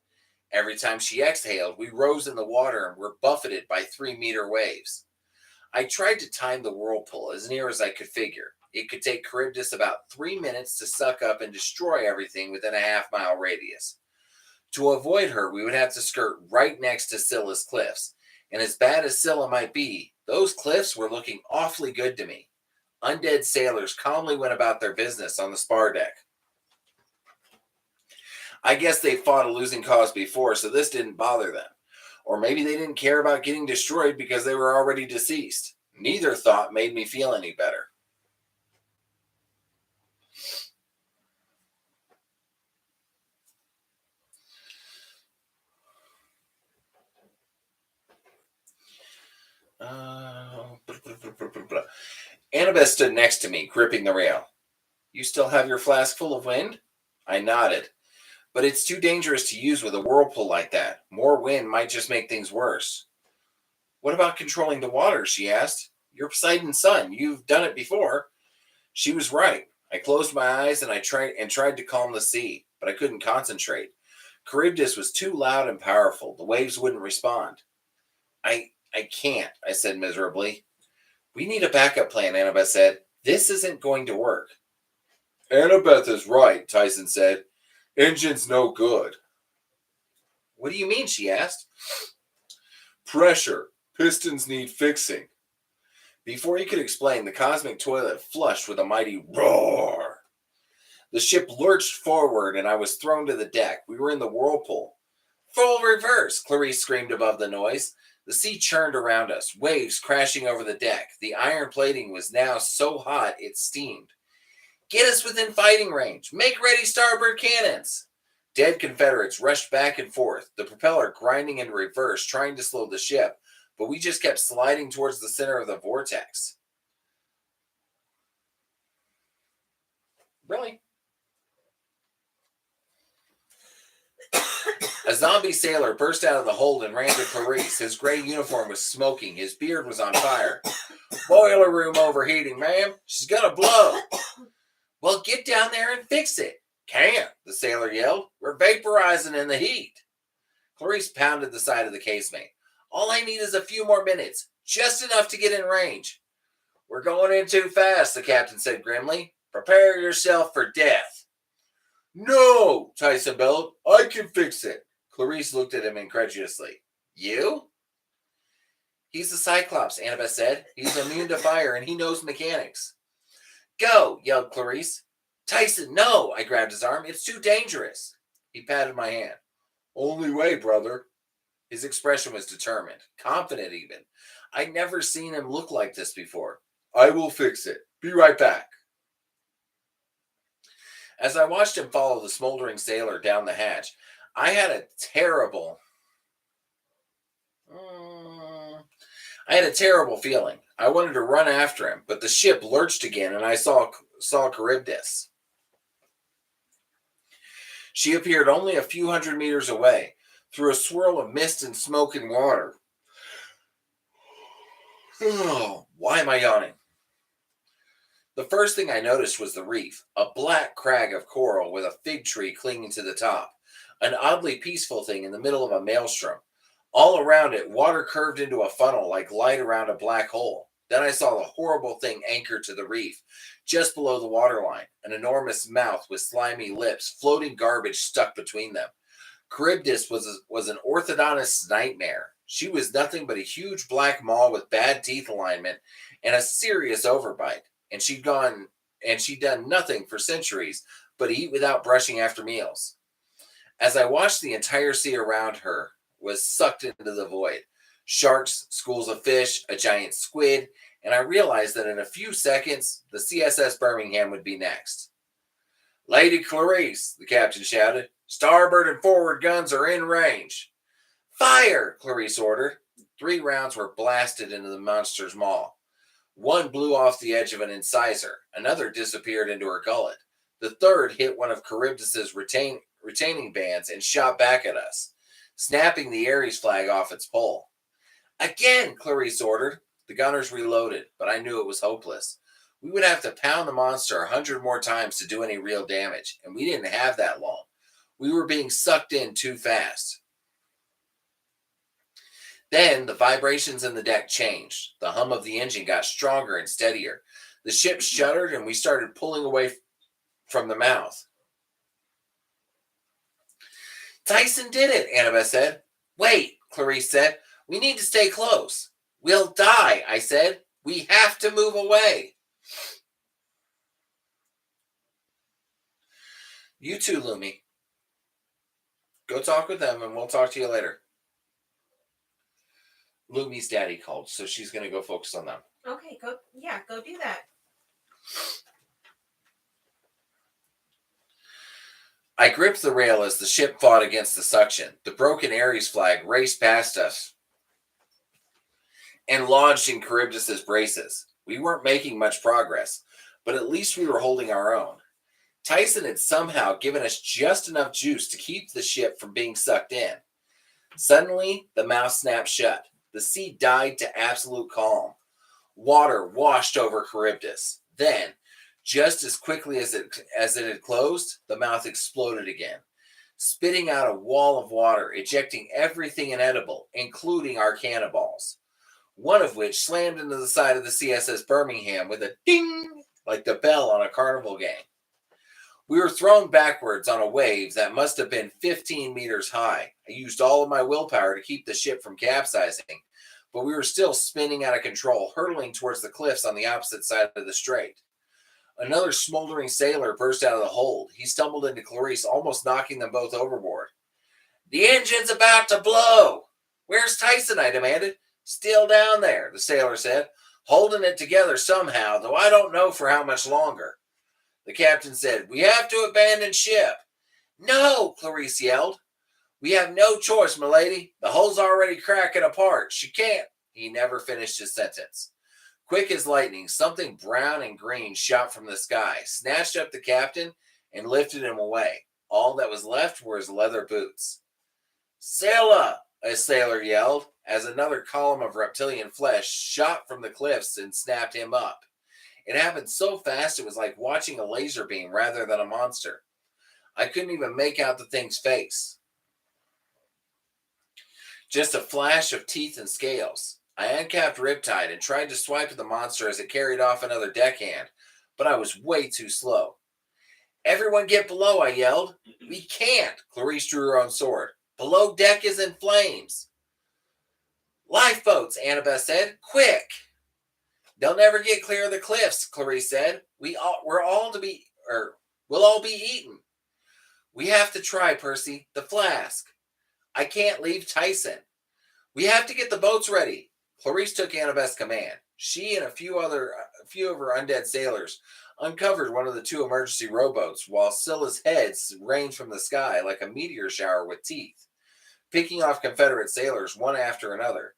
Every time she exhaled, we rose in the water and were buffeted by 3-meter waves. I tried to time the whirlpool as near as I could figure. It could take Charybdis about 3 minutes to suck up and destroy everything within a half-mile radius. To avoid her, we would have to skirt right next to Scylla's cliffs. And as bad as Scylla might be, those cliffs were looking awfully good to me. Undead sailors calmly went about their business on the spar deck. I guess they fought a losing cause before, so this didn't bother them. Or maybe they didn't care about getting destroyed because they were already deceased. Neither thought made me feel any better. Annabeth stood next to me, gripping the rail. You still have your flask full of wind? I nodded. But it's too dangerous to use with a whirlpool like that. More wind might just make things worse. What about controlling the water? She asked. You're Poseidon's son. You've done it before. She was right. I closed my eyes and tried to calm the sea, but I couldn't concentrate. Charybdis was too loud and powerful. The waves wouldn't respond. I can't, I said miserably. We need a backup plan, Annabeth said. This isn't going to work. Annabeth is right, Tyson said. Engine's no good. What do you mean? She asked. Pressure. Pistons need fixing. Before he could explain, the cosmic toilet flushed with a mighty roar. The ship lurched forward and I was thrown to the deck. We were in the whirlpool. Full reverse, Clarice screamed above the noise. The sea churned around us, waves crashing over the deck. The iron plating was now so hot it steamed. Get us within fighting range. Make ready starboard cannons. Dead Confederates rushed back and forth, the propeller grinding in reverse, trying to slow the ship, but we just kept sliding towards the center of the vortex. Really? A zombie sailor burst out of the hold and ran to Clarice. His gray uniform was smoking. His beard was on fire. Boiler room overheating, ma'am. She's gonna blow. Well, get down there and fix it. Can't, the sailor yelled. We're vaporizing in the heat. Clarice pounded the side of the casemate. All I need is a few more minutes, just enough to get in range. We're going in too fast, the captain said grimly. Prepare yourself for death. No, Tyson bellowed. I can fix it. Clarice looked at him incredulously. You? He's the Cyclops, Annabeth said. He's immune to fire and he knows mechanics. Go, yelled Clarice. Tyson, no, I grabbed his arm. It's too dangerous. He patted my hand. Only way, brother. His expression was determined, confident even. I'd never seen him look like this before. I will fix it. Be right back. As I watched him follow the smoldering sailor down the hatch, I had a terrible feeling. I wanted to run after him, but the ship lurched again and I saw Charybdis. She appeared only a few hundred meters away, through a swirl of mist and smoke and water. Oh, why am I yawning? The first thing I noticed was the reef, a black crag of coral with a fig tree clinging to the top, an oddly peaceful thing in the middle of a maelstrom. All around it, water curved into a funnel like light around a black hole. Then I saw the horrible thing anchored to the reef, just below the waterline, an enormous mouth with slimy lips, floating garbage stuck between them. Charybdis was an orthodontist's nightmare. She was nothing but a huge black maw with bad teeth alignment and a serious overbite. And she'd done nothing for centuries but eat without brushing after meals. As I watched, the entire sea around her was sucked into the void. Sharks, schools of fish, a giant squid, and I realized that in a few seconds, the CSS Birmingham would be next. Lady Clarice, the captain shouted. Starboard and forward guns are in range. Fire, Clarice ordered. 3 rounds were blasted into the monster's maw. One blew off the edge of an incisor. Another disappeared into her gullet. The third hit one of Charybdis's retaining bands and shot back at us, snapping the Ares flag off its pole. Again, Clarice ordered. The gunners reloaded, but I knew it was hopeless. We would have to pound the monster 100 more times to do any real damage, and we didn't have that long. We were being sucked in too fast. Then the vibrations in the deck changed. The hum of the engine got stronger and steadier. The ship shuddered and we started pulling away from the mouth. Tyson did it, Annabeth said. Wait, Clarice said. We need to stay close. We'll die, I said. We have to move away. You too, Lumi. Go talk with them and we'll talk to you later. Lumi's daddy called, so she's going to go focus on them. Okay, go do that. I gripped the rail as the ship fought against the suction. The broken Ares flag raced past us and lodged in Charybdis's braces. We weren't making much progress, but at least we were holding our own. Tyson had somehow given us just enough juice to keep the ship from being sucked in. Suddenly, the mouth snapped shut. The sea died to absolute calm. Water washed over Charybdis. Then, just as quickly as it had closed, the mouth exploded again, spitting out a wall of water, ejecting everything inedible, including our cannonballs, one of which slammed into the side of the CSS Birmingham with a ding, like the bell on a carnival game. We were thrown backwards on a wave that must have been 15 meters high. I used all of my willpower to keep the ship from capsizing, but we were still spinning out of control, hurtling towards the cliffs on the opposite side of the strait. Another smoldering sailor burst out of the hold. He stumbled into Clarice, almost knocking them both overboard. The engine's about to blow. Where's Tyson? I demanded. Still down there, the sailor said, holding it together somehow, though I don't know for how much longer. The captain said, we have to abandon ship. No, Clarice yelled. We have no choice, milady. The hull's already cracking apart. She can't. He never finished his sentence. Quick as lightning, something brown and green shot from the sky, snatched up the captain, and lifted him away. All that was left were his leather boots. Sailor! A sailor yelled, as another column of reptilian flesh shot from the cliffs and snapped him up. It happened so fast it was like watching a laser beam rather than a monster. I couldn't even make out the thing's face. Just a flash of teeth and scales. I uncapped Riptide and tried to swipe at the monster as it carried off another deckhand, but I was way too slow. Everyone get below, I yelled. We can't, Clarice drew her own sword. Below deck is in flames. Lifeboats, Annabeth said. Quick! They'll never get clear of the cliffs, Clarice said. We'll all be eaten. We have to try, Percy. The flask. I can't leave Tyson. We have to get the boats ready. Clarice took Annabeth's command. She and a few of her undead sailors uncovered one of the two emergency rowboats, while Scylla's heads rained from the sky like a meteor shower with teeth, picking off Confederate sailors one after another.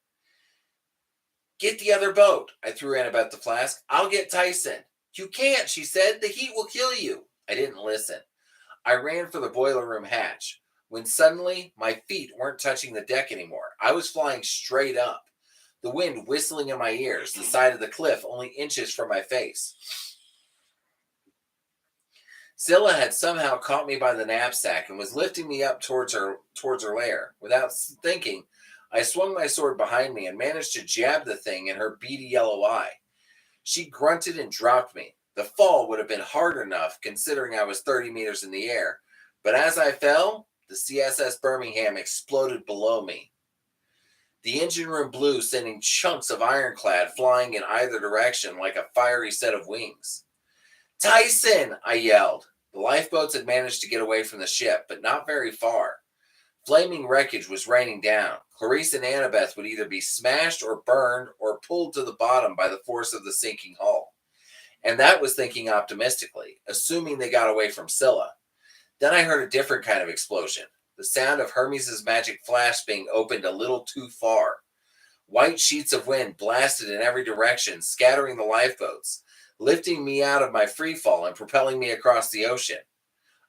Get the other boat, I threw Annabeth the flask. I'll get Tyson. You can't, she said. The heat will kill you. I didn't listen. I ran for the boiler room hatch, when suddenly my feet weren't touching the deck anymore. I was flying straight up, the wind whistling in my ears, the side of the cliff only inches from my face. Scylla had somehow caught me by the knapsack and was lifting me up towards her lair. Without thinking, I swung my sword behind me and managed to jab the thing in her beady yellow eye. She grunted and dropped me. The fall would have been hard enough considering I was 30 meters in the air, but as I fell, the CSS Birmingham exploded below me. The engine room blew, sending chunks of ironclad flying in either direction like a fiery set of wings. Tyson! I yelled. The lifeboats had managed to get away from the ship, but not very far. Flaming wreckage was raining down. Clarice and Annabeth would either be smashed or burned or pulled to the bottom by the force of the sinking hull. And that was thinking optimistically, assuming they got away from Scylla. Then I heard a different kind of explosion. The sound of Hermes' magic flask being opened a little too far. White sheets of wind blasted in every direction, scattering the lifeboats, lifting me out of my free fall and propelling me across the ocean.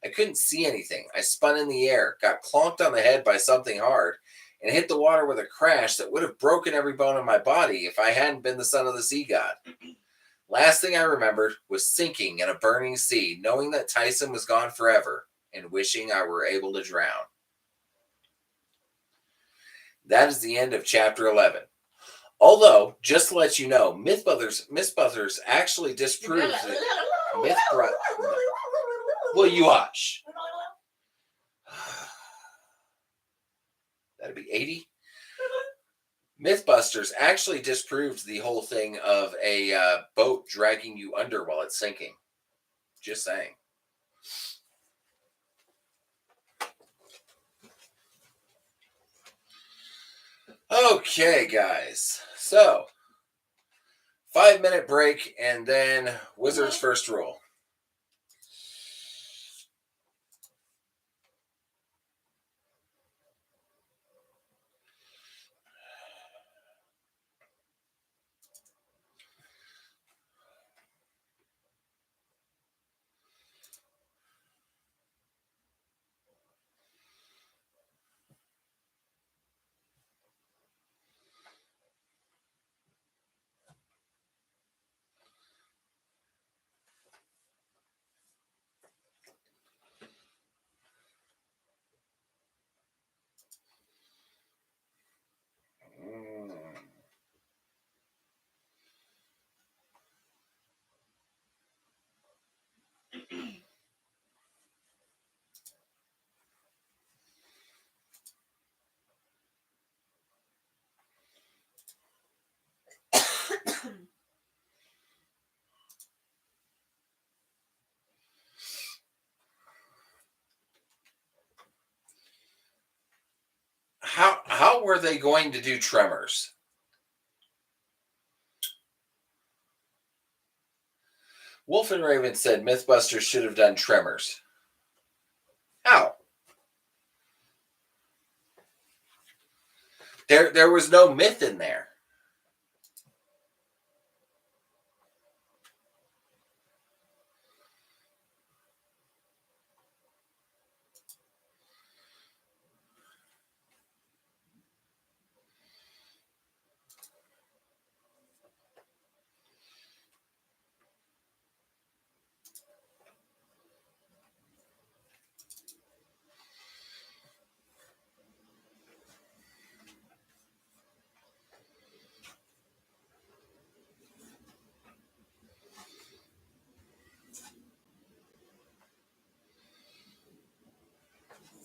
I couldn't see anything. I spun in the air, got clonked on the head by something hard, and hit the water with a crash that would have broken every bone in my body if I hadn't been the son of the sea god. Last thing I remembered was sinking in a burning sea, knowing that Tyson was gone forever, and wishing I were able to drown. That is the end of chapter 11. Although, just to let you know, Mythbusters actually disproves it. Will you hush? That'd be 80. Mythbusters actually disproves the whole thing of a boat dragging you under while it's sinking. Just saying. Okay, guys. So, 5-minute break and then Wizard's first rule. How were they going to do Tremors? Wolf and Raven said Mythbusters should have done Tremors. How? There was no myth in there.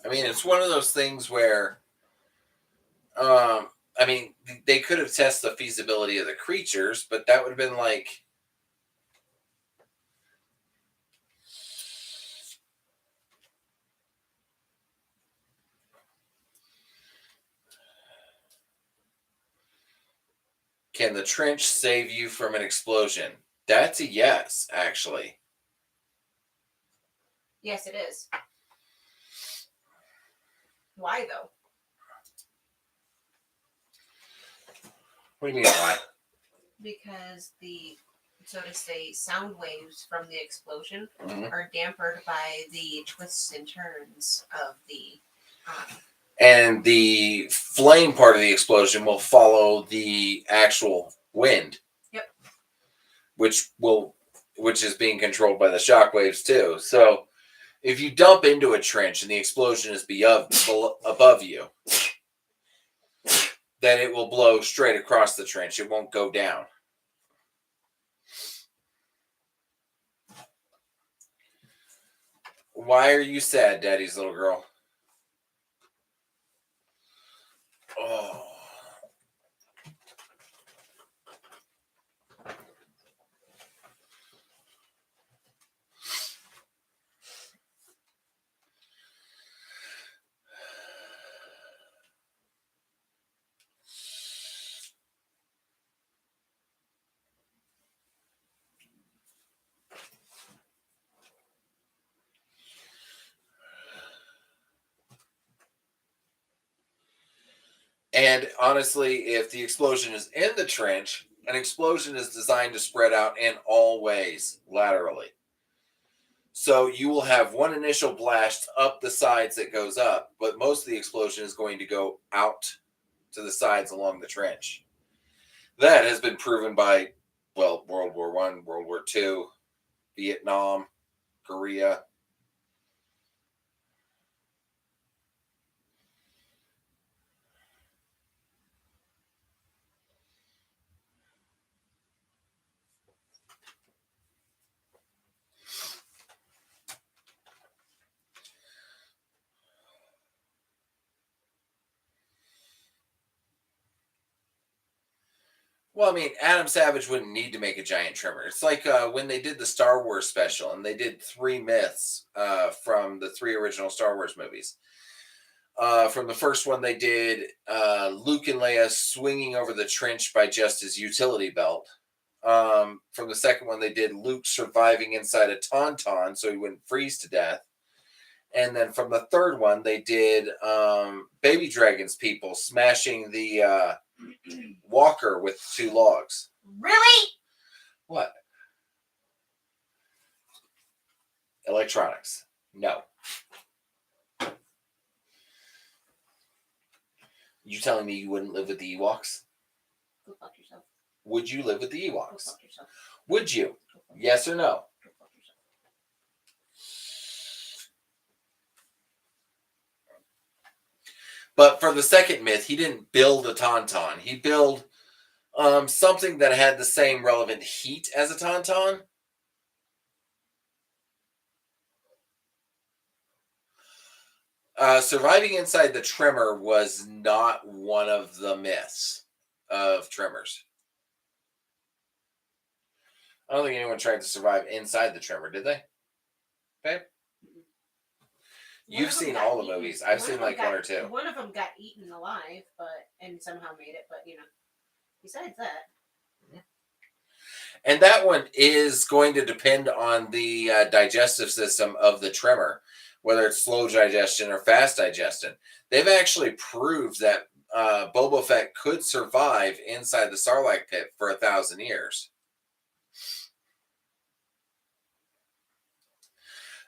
I mean, it's one of those things where, they could have tested the feasibility of the creatures, but that would have been like, can the trench save you from an explosion? That's a yes, actually. Yes, it is. Why though? What do you mean why? Because the, so to say, sound waves from the explosion Mhm. are dampened by the twists and turns of the. And the flame part of the explosion will follow the actual wind. Yep. Which is being controlled by the shock waves too. So if you dump into a trench and the explosion is above you, then it will blow straight across the trench. It won't go down. Why are you sad, Daddy's little girl? Oh. And honestly, if the explosion is in the trench, an explosion is designed to spread out in all ways laterally. So you will have one initial blast up the sides that goes up, but most of the explosion is going to go out to the sides along the trench. That has been proven by, well, World War I, World War II, Vietnam, Korea. Well, I mean, Adam Savage wouldn't need to make a giant trimmer. It's like when they did the Star Wars special and they did 3 myths from the 3 original Star Wars movies. From the first one, they did Luke and Leia swinging over the trench by just his utility belt. From the second one, they did Luke surviving inside a tauntaun so he wouldn't freeze to death. And then from the third one, they did Baby Dragon's people smashing the walker with 2 logs. Really? What? Electronics. No. You telling me you wouldn't live with the Ewoks? Go fuck yourself. Would you live with the Go Ewoks? fuck yourself. Would you? Go fuck Yes or no? Go fuck yourself. But for the second myth, he didn't build a tauntaun. He built something that had the same relevant heat as a tauntaun. Surviving inside the Tremor was not one of the myths of Tremors. I don't think anyone tried to survive inside the Tremor, did they? Babe? You've seen all the movies. I've seen like 1 or 2. One of them got eaten alive, and somehow made it. But besides that, And that one is going to depend on the digestive system of the Tremor, whether it's slow digestion or fast digestion. They've actually proved that Boba Fett could survive inside the Sarlacc pit for 1,000 years.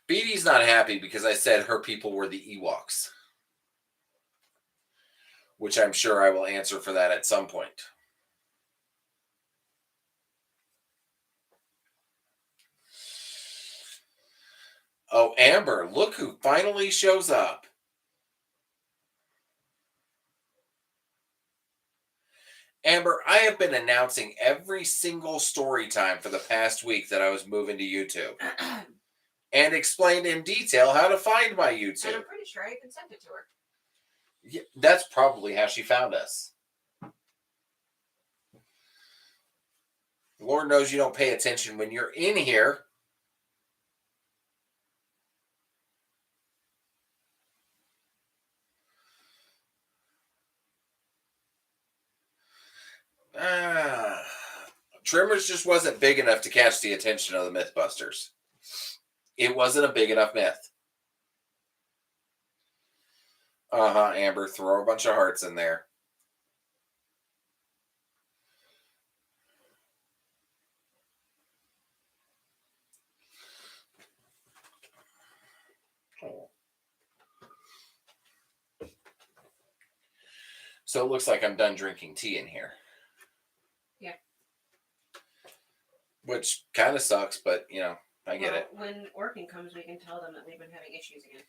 Beatty's not happy because I said her people were the Ewoks, which I'm sure I will answer for that at some point. Oh, Amber, look who finally shows up. Amber, I have been announcing every single story time for the past week that I was moving to YouTube and explained in detail how to find my and YouTube. I'm pretty sure I even sent it to her. Yeah, that's probably how she found us. Lord knows you don't pay attention when you're in here. Tremors just wasn't big enough to catch the attention of the Mythbusters. It wasn't a big enough myth. Amber, throw a bunch of hearts in there. So it looks like I'm done drinking tea in here. Yeah. Which kind of sucks, but I get it. When working comes, we can tell them that we've been having issues again.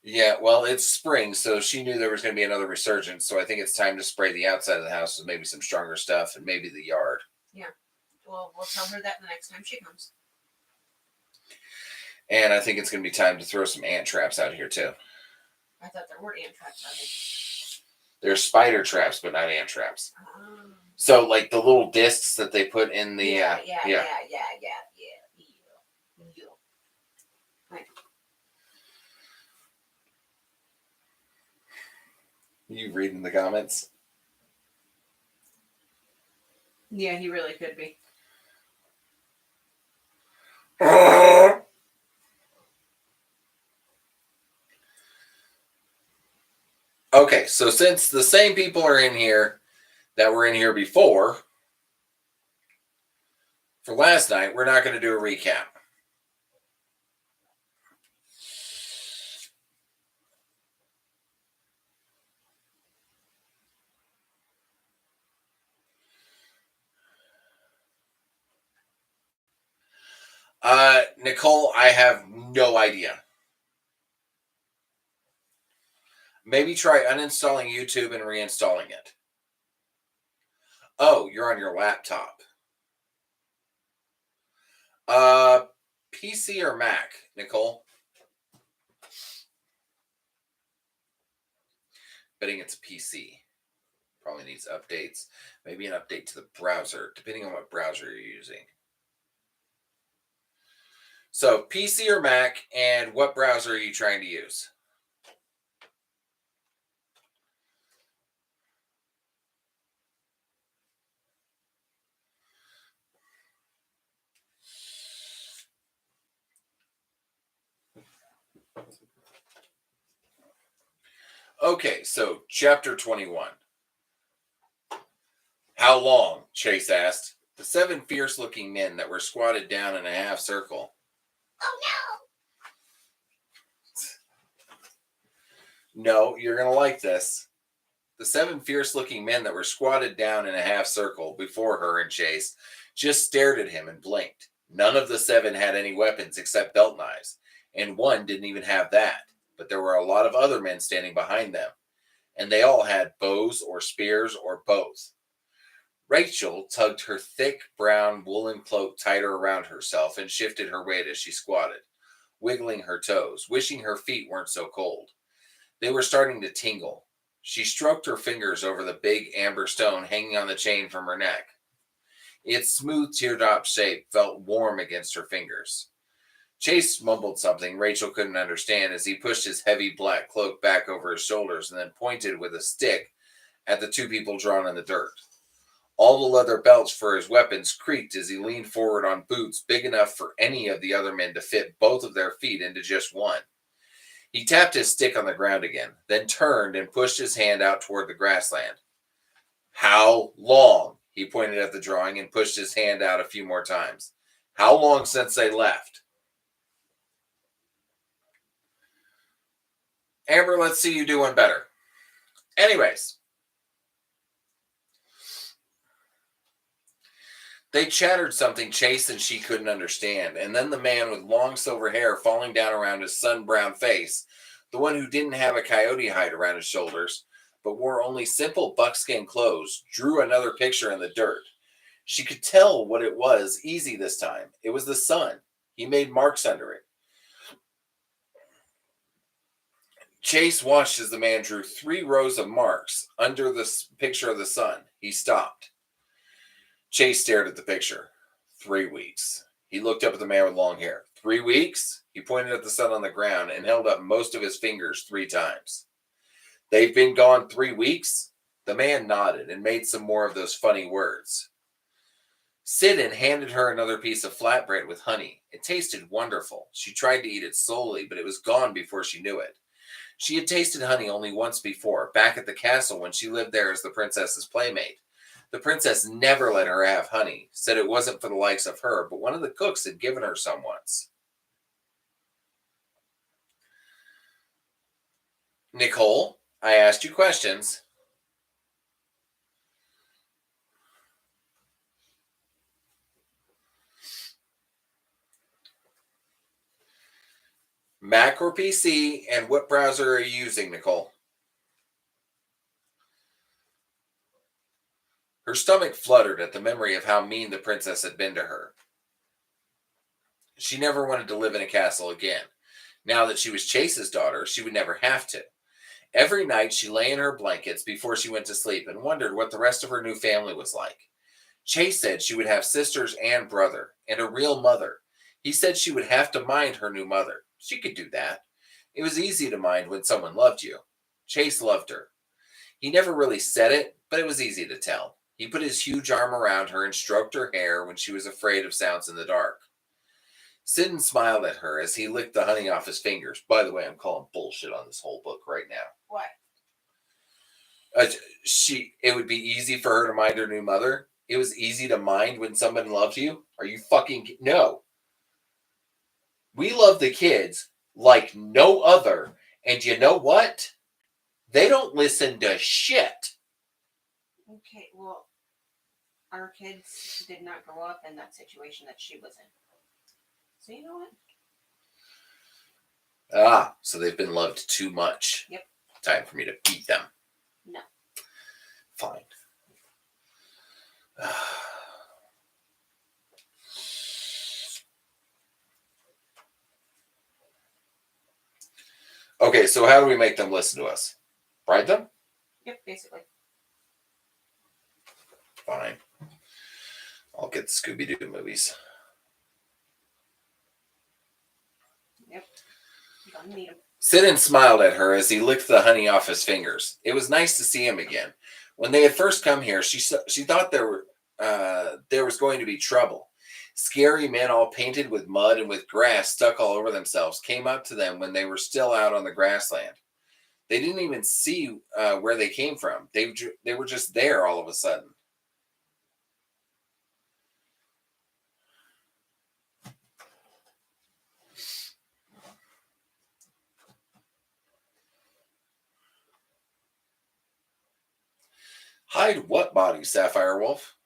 Yeah, well, it's spring, so she knew there was going to be another resurgence. So I think it's time to spray the outside of the house with maybe some stronger stuff and maybe the yard. Yeah. Well, we'll tell her that the next time she comes. And I think it's going to be time to throw some ant traps out here, too. I thought there were ant traps out here. There's spider traps, but not ant traps. Oh. So, like the little discs that they put in the... Yeah. Right. You reading the comments? Yeah, he really could be. Okay, so since the same people are in here that were in here before for last night, we're not going to do a recap. Nicole, I have no idea. Maybe try uninstalling YouTube and reinstalling it. Oh, you're on your laptop. PC or Mac, Nicole? Betting it's a PC. Probably needs updates. Maybe an update to the browser, depending on what browser you're using. So, PC or Mac, and what browser are you trying to use? Okay, so chapter 21. How long? Chase asked. The 7 fierce looking men that were squatted down in a half circle. Oh No, you're going to like this. The 7 fierce looking men that were squatted down in a half circle before her and Chase just stared at him and blinked. None of the 7 had any weapons except belt knives, and one didn't even have that. But there were a lot of other men standing behind them, and they all had bows or spears or both. Rachel tugged her thick brown woolen cloak tighter around herself and shifted her weight as she squatted, wiggling her toes, wishing her feet weren't so cold. They were starting to tingle. She stroked her fingers over the big amber stone hanging on the chain from her neck. Its smooth teardrop shape felt warm against her fingers. Chase mumbled something Rachel couldn't understand as he pushed his heavy black cloak back over his shoulders and then pointed with a stick at the 2 people drawn in the dirt. All the leather belts for his weapons creaked as he leaned forward on boots big enough for any of the other men to fit both of their feet into just one. He tapped his stick on the ground again, then turned and pushed his hand out toward the grassland. How long? He pointed at the drawing and pushed his hand out a few more times. How long since they left? Amber, let's see you doing better. Anyways. They chattered something Chase and she couldn't understand, and then the man with long silver hair falling down around his sun-brown face, the one who didn't have a coyote hide around his shoulders, but wore only simple buckskin clothes, drew another picture in the dirt. She could tell what it was easy this time. It was the sun. He made marks under it. Chase watched as the man drew 3 rows of marks under the picture of the sun. He stopped. Chase stared at the picture. 3 weeks. He looked up at the man with long hair. 3 weeks? He pointed at the sun on the ground and held up most of his fingers 3 times. They've been gone 3 weeks? The man nodded and made some more of those funny words. Sidon handed her another piece of flatbread with honey. It tasted wonderful. She tried to eat it slowly, but it was gone before she knew it. She had tasted honey only once before, back at the castle when she lived there as the princess's playmate. The princess never let her have honey, said it wasn't for the likes of her, but one of the cooks had given her some once. Nicole, I asked you questions. Mac or PC, and what browser are you using, Nicole? Her stomach fluttered at the memory of how mean the princess had been to her. She never wanted to live in a castle again. Now that she was Chase's daughter, she would never have to. Every night she lay in her blankets before she went to sleep and wondered what the rest of her new family was like. Chase said she would have sisters and brother, and a real mother. He said she would have to mind her new mother. She could do that. It was easy to mind when someone loved you. Chase loved her. He never really said it, but it was easy to tell. He put his huge arm around her and stroked her hair when she was afraid of sounds in the dark. Sidon smiled at her as he licked the honey off his fingers. By the way, I'm calling bullshit on this whole book right now. Why? It would be easy for her to mind her new mother. It was easy to mind when someone loved you. Are you fucking... No. We love the kids like no other. And you know what? They don't listen to shit. Okay, well, our kids did not grow up in that situation that she was in. So you know what? So they've been loved too much. Yep. Time for me to beat them. No. Fine. Okay, so how do we make them listen to us? Bribe them? Yep, basically. Fine. I'll get the Scooby-Doo movies. Yep. Don't need 'em. Sidon smiled at her as he licked the honey off his fingers. It was nice to see him again. When they had first come here, she thought there was going to be trouble. Scary men all painted with mud and with grass stuck all over themselves came up to them when they were still out on the grassland. They didn't even see where they came from. They were just there all of a sudden. Hide what body, Sapphire Wolf?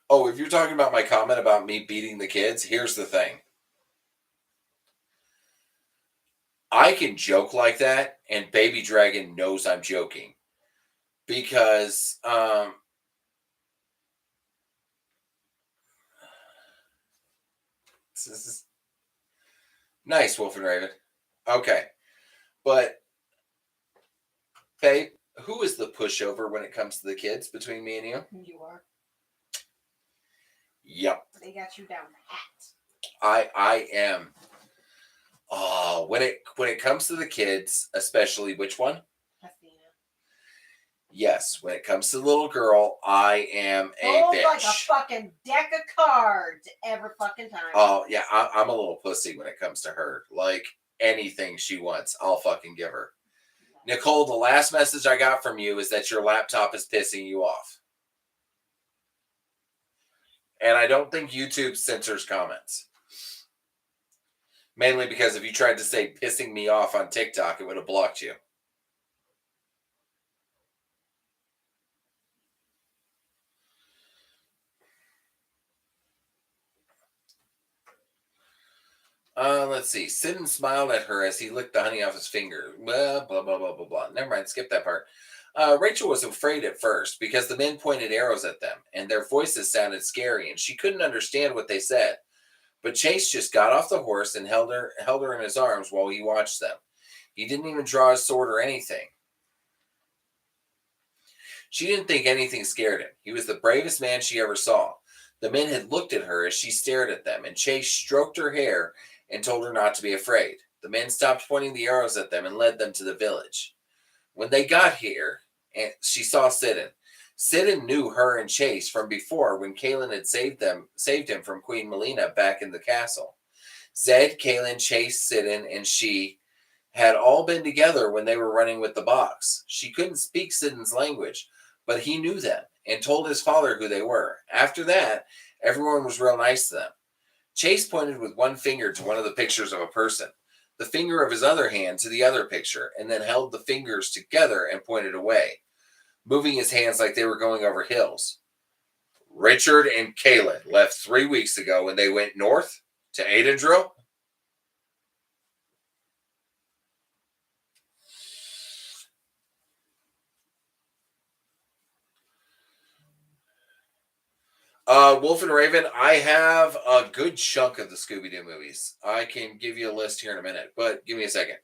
Oh, if you're talking about my comment about me beating the kids, here's the thing. I can joke like that, and Baby Dragon knows I'm joking. Because, this is nice, Wolf and Raven. Okay. But, babe, who is the pushover when it comes to the kids between me and you? You are. Yep. They got you down pat. I am. Oh, when it comes to the kids, especially which one? Athena. Yes, when it comes to the little girl, I am a Hold bitch. like a fucking deck of cards every fucking time. Oh yeah, I'm a little pussy when it comes to her. Like anything she wants, I'll fucking give her. Nicole, the last message I got from you is that your laptop is pissing you off. And I don't think YouTube censors comments. Mainly because if you tried to say pissing me off on TikTok, it would have blocked you. Let's see. Sidon smiled at her as he licked the honey off his finger. Blah, blah, blah, blah, blah, blah. Never mind. Skip that part. Rachel was afraid at first because the men pointed arrows at them and their voices sounded scary and she couldn't understand what they said. But Chase just got off the horse and held her in his arms while he watched them. He didn't even draw his sword or anything. She didn't think anything scared him. He was the bravest man she ever saw. The men had looked at her as she stared at them, and Chase stroked her hair and told her not to be afraid. The men stopped pointing the arrows at them and led them to the village. When they got here, and she saw Sidon. Sidon knew her and Chase from before when Kaelin had saved him from Queen Melina back in the castle. Zed, Kaelin, Chase, Sidon, and she had all been together when they were running with the box. She couldn't speak Sidon's language, but he knew them and told his father who they were. After that, everyone was real nice to them. Chase pointed with one finger to one of the pictures of a person, the finger of his other hand to the other picture, and then held the fingers together and pointed away, moving his hands like they were going over hills. Richard and Kaelin left 3 weeks ago when they went north to Aidendrill. Wolf and Raven, I have a good chunk of the Scooby-Doo movies. I can give you a list here in a minute, but give me a second.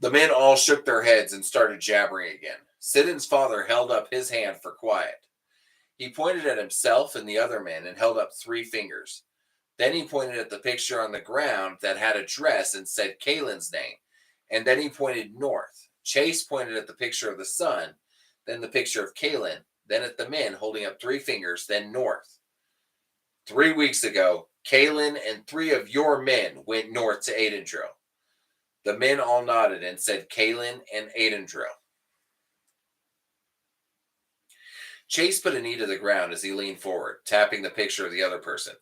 The men all shook their heads and started jabbering again. Sidon's father held up his hand for quiet. He pointed at himself and the other men and held up 3 fingers. Then he pointed at the picture on the ground that had a dress and said Kaelin's name. And then he pointed north. Chase pointed at the picture of the sun, then the picture of Kaelin, then at the men holding up 3 fingers, then north. 3 weeks ago, Kaelin and 3 of your men went north to Aidendrill. The men all nodded and said Kaelin and Aidendrill. Chase put a knee to the ground as he leaned forward, tapping the picture of the other person.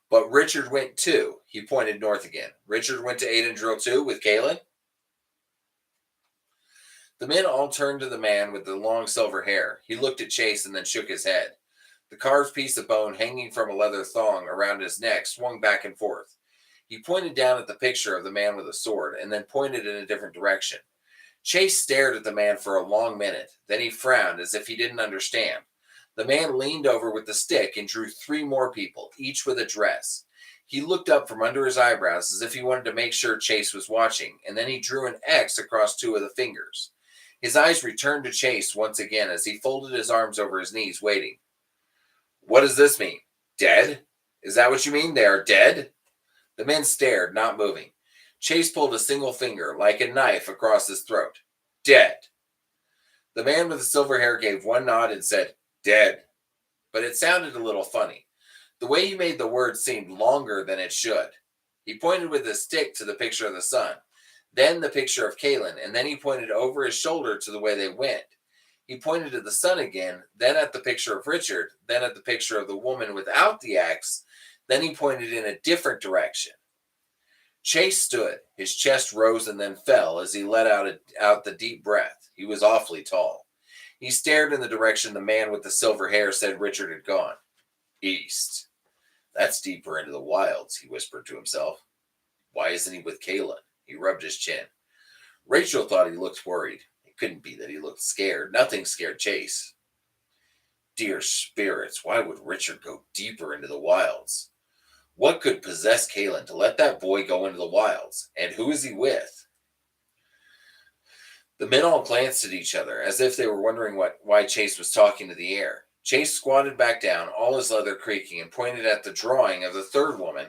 But Richard went too. He pointed north again. Richard went to Aidendrill too with Kaelin. The men all turned to the man with the long silver hair. He looked at Chase and then shook his head. The carved piece of bone hanging from a leather thong around his neck swung back and forth. He pointed down at the picture of the man with a sword and then pointed in a different direction. Chase stared at the man for a long minute. Then he frowned as if he didn't understand. The man leaned over with the stick and drew 3 more people, each with a dress. He looked up from under his eyebrows as if he wanted to make sure Chase was watching, and then he drew an X across two of the fingers. His eyes returned to Chase once again as he folded his arms over his knees, waiting. What does this mean? Dead? Is that what you mean? They are dead? The men stared, not moving. Chase pulled a single finger, like a knife, across his throat. Dead. The man with the silver hair gave one nod and said, Dead. But it sounded a little funny. The way he made the word seemed longer than it should. He pointed with his stick to the picture of the sun, then the picture of Kaylin, and then he pointed over his shoulder to the way they went. He pointed at the sun again, then at the picture of Richard, then at the picture of the woman without the axe, then he pointed in a different direction. Chase stood. His chest rose and then fell as he let out the deep breath. He was awfully tall. He stared in the direction the man with the silver hair said Richard had gone. East. That's deeper into the wilds, he whispered to himself. Why isn't he with Kaylin? He rubbed his chin. Rachel thought he looked worried. It couldn't be that he looked scared. Nothing scared Chase. Dear spirits, why would Richard go deeper into the wilds? What could possess Kaylin to let that boy go into the wilds? And who is he with? The men all glanced at each other, as if they were wondering why Chase was talking to the air. Chase squatted back down, all his leather creaking, and pointed at the drawing of the third woman,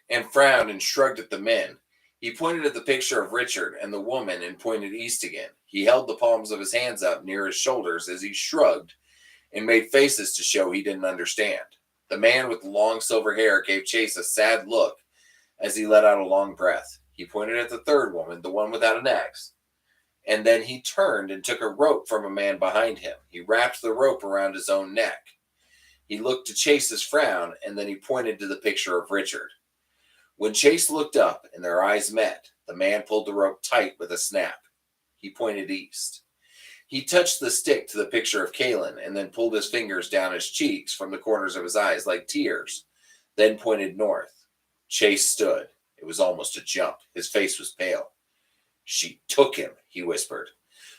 and frowned and shrugged at the men. He pointed at the picture of Richard and the woman and pointed east again. He held the palms of his hands up near his shoulders as he shrugged and made faces to show he didn't understand. The man with the long silver hair gave Chase a sad look as he let out a long breath. He pointed at the third woman, the one without an axe. And then he turned and took a rope from a man behind him. He wrapped the rope around his own neck. He looked to Chase's frown, and then he pointed to the picture of Richard. When Chase looked up and their eyes met, the man pulled the rope tight with a snap. He pointed east. He touched the stick to the picture of Kaylin and then pulled his fingers down his cheeks from the corners of his eyes like tears, then pointed north. Chase stood. It was almost a jump. His face was pale. She took him, he whispered.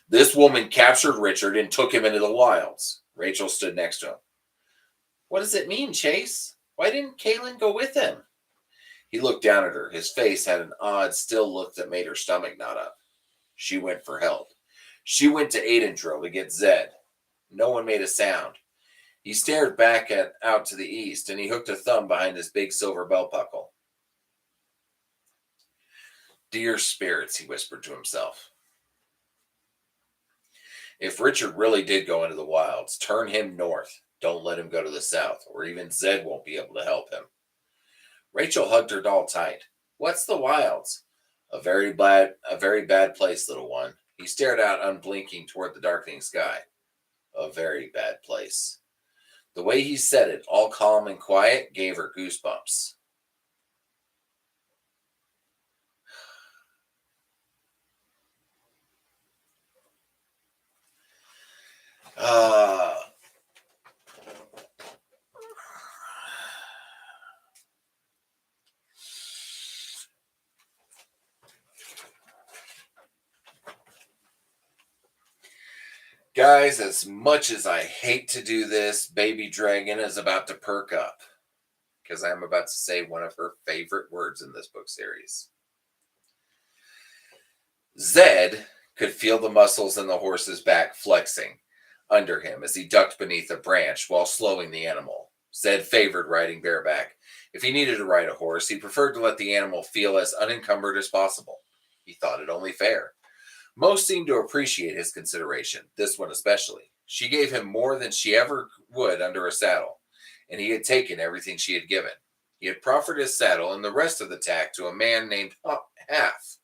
This woman captured Richard and took him into the wilds. Rachel stood next to him. What does it mean, Chase? Why didn't Kaylin go with him? He looked down at her. His face had an odd, still look that made her stomach knot up. She went for help. She went to Aidendro to get Zed. No one made a sound. He stared back out to the east, and he hooked a thumb behind his big silver belt buckle. Dear spirits, he whispered to himself. If Richard really did go into the wilds, turn him north. Don't let him go to the south, or even Zed won't be able to help him. Rachel hugged her doll tight. What's the wilds? A very bad place, little one. He stared out unblinking toward the darkening sky. A very bad place. The way he said it, all calm and quiet, gave her goosebumps. Guys, as much as I hate to do this, Baby Dragon is about to perk up because I'm about to say one of her favorite words in this book series. Zed could feel the muscles in the horse's back flexing under him as he ducked beneath a branch while slowing the animal. Zed favored riding bareback. If he needed to ride a horse, he preferred to let the animal feel as unencumbered as possible. He thought it only fair. Most seemed to appreciate his consideration, this one especially. She gave him more than she ever would under a saddle, and he had taken everything she had given. He had proffered his saddle and the rest of the tack to a man named Half.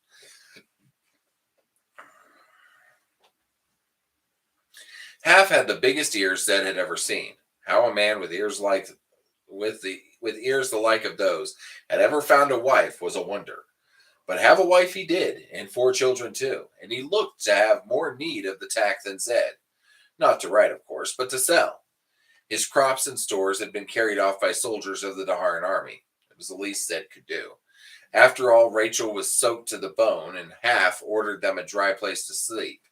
Half had the biggest ears Zed had ever seen. How a man with ears the like of those had ever found a wife was a wonder. But have a wife he did, and 4 children too, and he looked to have more need of the tack than Zed. Not to ride, of course, but to sell. His crops and stores had been carried off by soldiers of the Daharan army. It was the least Zed could do. After all, Rachel was soaked to the bone, and Half ordered them a dry place to sleep.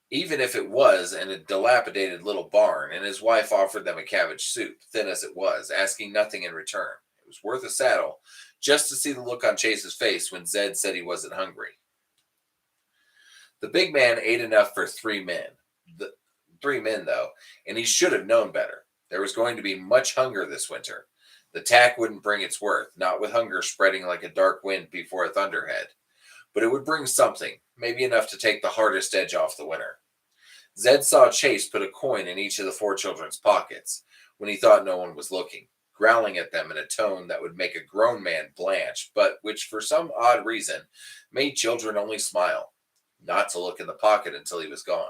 even if it was in a dilapidated little barn, and his wife offered them a cabbage soup, thin as it was, asking nothing in return. It was worth a saddle just to see the look on Chase's face when Zed said he wasn't hungry. The big man ate enough for 3 men. The 3 men, though, and he should have known better. There was going to be much hunger this winter. The tack wouldn't bring its worth, not with hunger spreading like a dark wind before a thunderhead. But it would bring something, maybe enough to take the hardest edge off the winter. Zed saw Chase put a coin in each of the 4 children's pockets when he thought no one was looking, growling at them in a tone that would make a grown man blanch, but which for some odd reason made children only smile, not to look in the pocket until he was gone.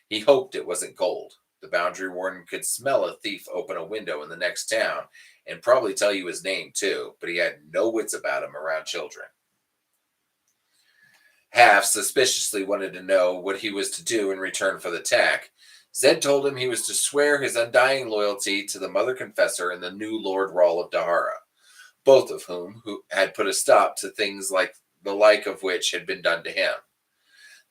He hoped it wasn't gold. The boundary warden could smell a thief open a window in the next town and probably tell you his name too, but he had no wits about him around children. Half suspiciously wanted to know what he was to do in return for the tack. Zed told him he was to swear his undying loyalty to the Mother Confessor and the new Lord Rawl of Dahara, both of whom had put a stop to things like the like of which had been done to him.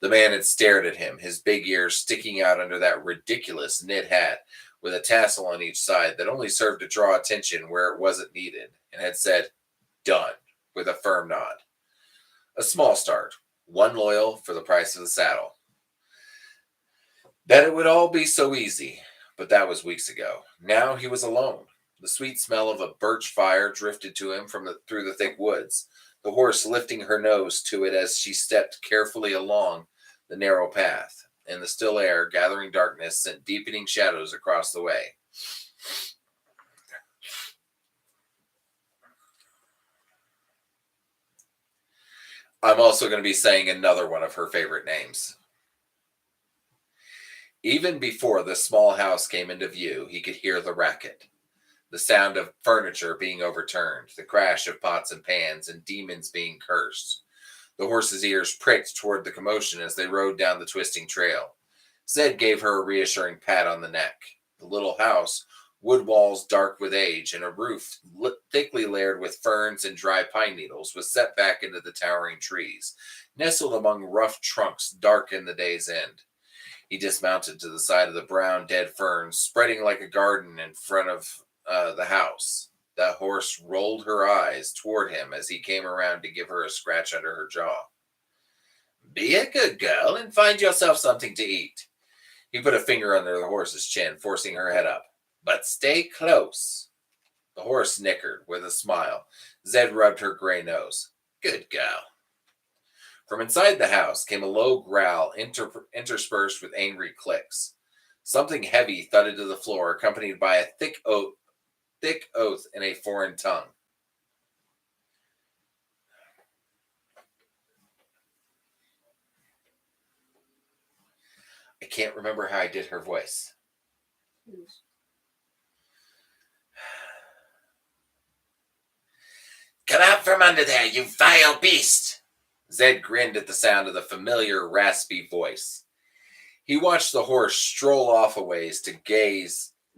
The man had stared at him, his big ears sticking out under that ridiculous knit hat with a tassel on each side that only served to draw attention where it wasn't needed, and had said, "Done," with a firm nod. A small start, one loyal for the price of the saddle. That it would all be so easy, but that was weeks ago. Now he was alone. The sweet smell of a birch fire drifted to him through the thick woods, the horse lifting her nose to it as she stepped carefully along the narrow path, and the still air, gathering darkness, sent deepening shadows across the way. I'm also going to be saying another one of her favorite names. Even before the small house came into view, he could hear the racket. The sound of furniture being overturned, the crash of pots and pans, and demons being cursed. The horse's ears pricked toward the commotion as they rode down the twisting trail. Zed gave her a reassuring pat on the neck. The little house, wood walls dark with age, and a roof thickly layered with ferns and dry pine needles, was set back into the towering trees, nestled among rough trunks dark in the day's end. He dismounted to the side of the brown dead ferns, spreading like a garden in front of the house. The horse rolled her eyes toward him as he came around to give her a scratch under her jaw. "Be a good girl and find yourself something to eat." He put a finger under the horse's chin, forcing her head up. "But stay close." The horse nickered with a smile. Zed rubbed her gray nose. "Good girl." From inside the house came a low growl interspersed with angry clicks. Something heavy thudded to the floor, accompanied by a thick oath in a foreign tongue. I can't remember how I did her voice. "Come out from under there, you vile beast!" Zed grinned at the sound of the familiar, raspy voice. He watched the horse stroll off a ways to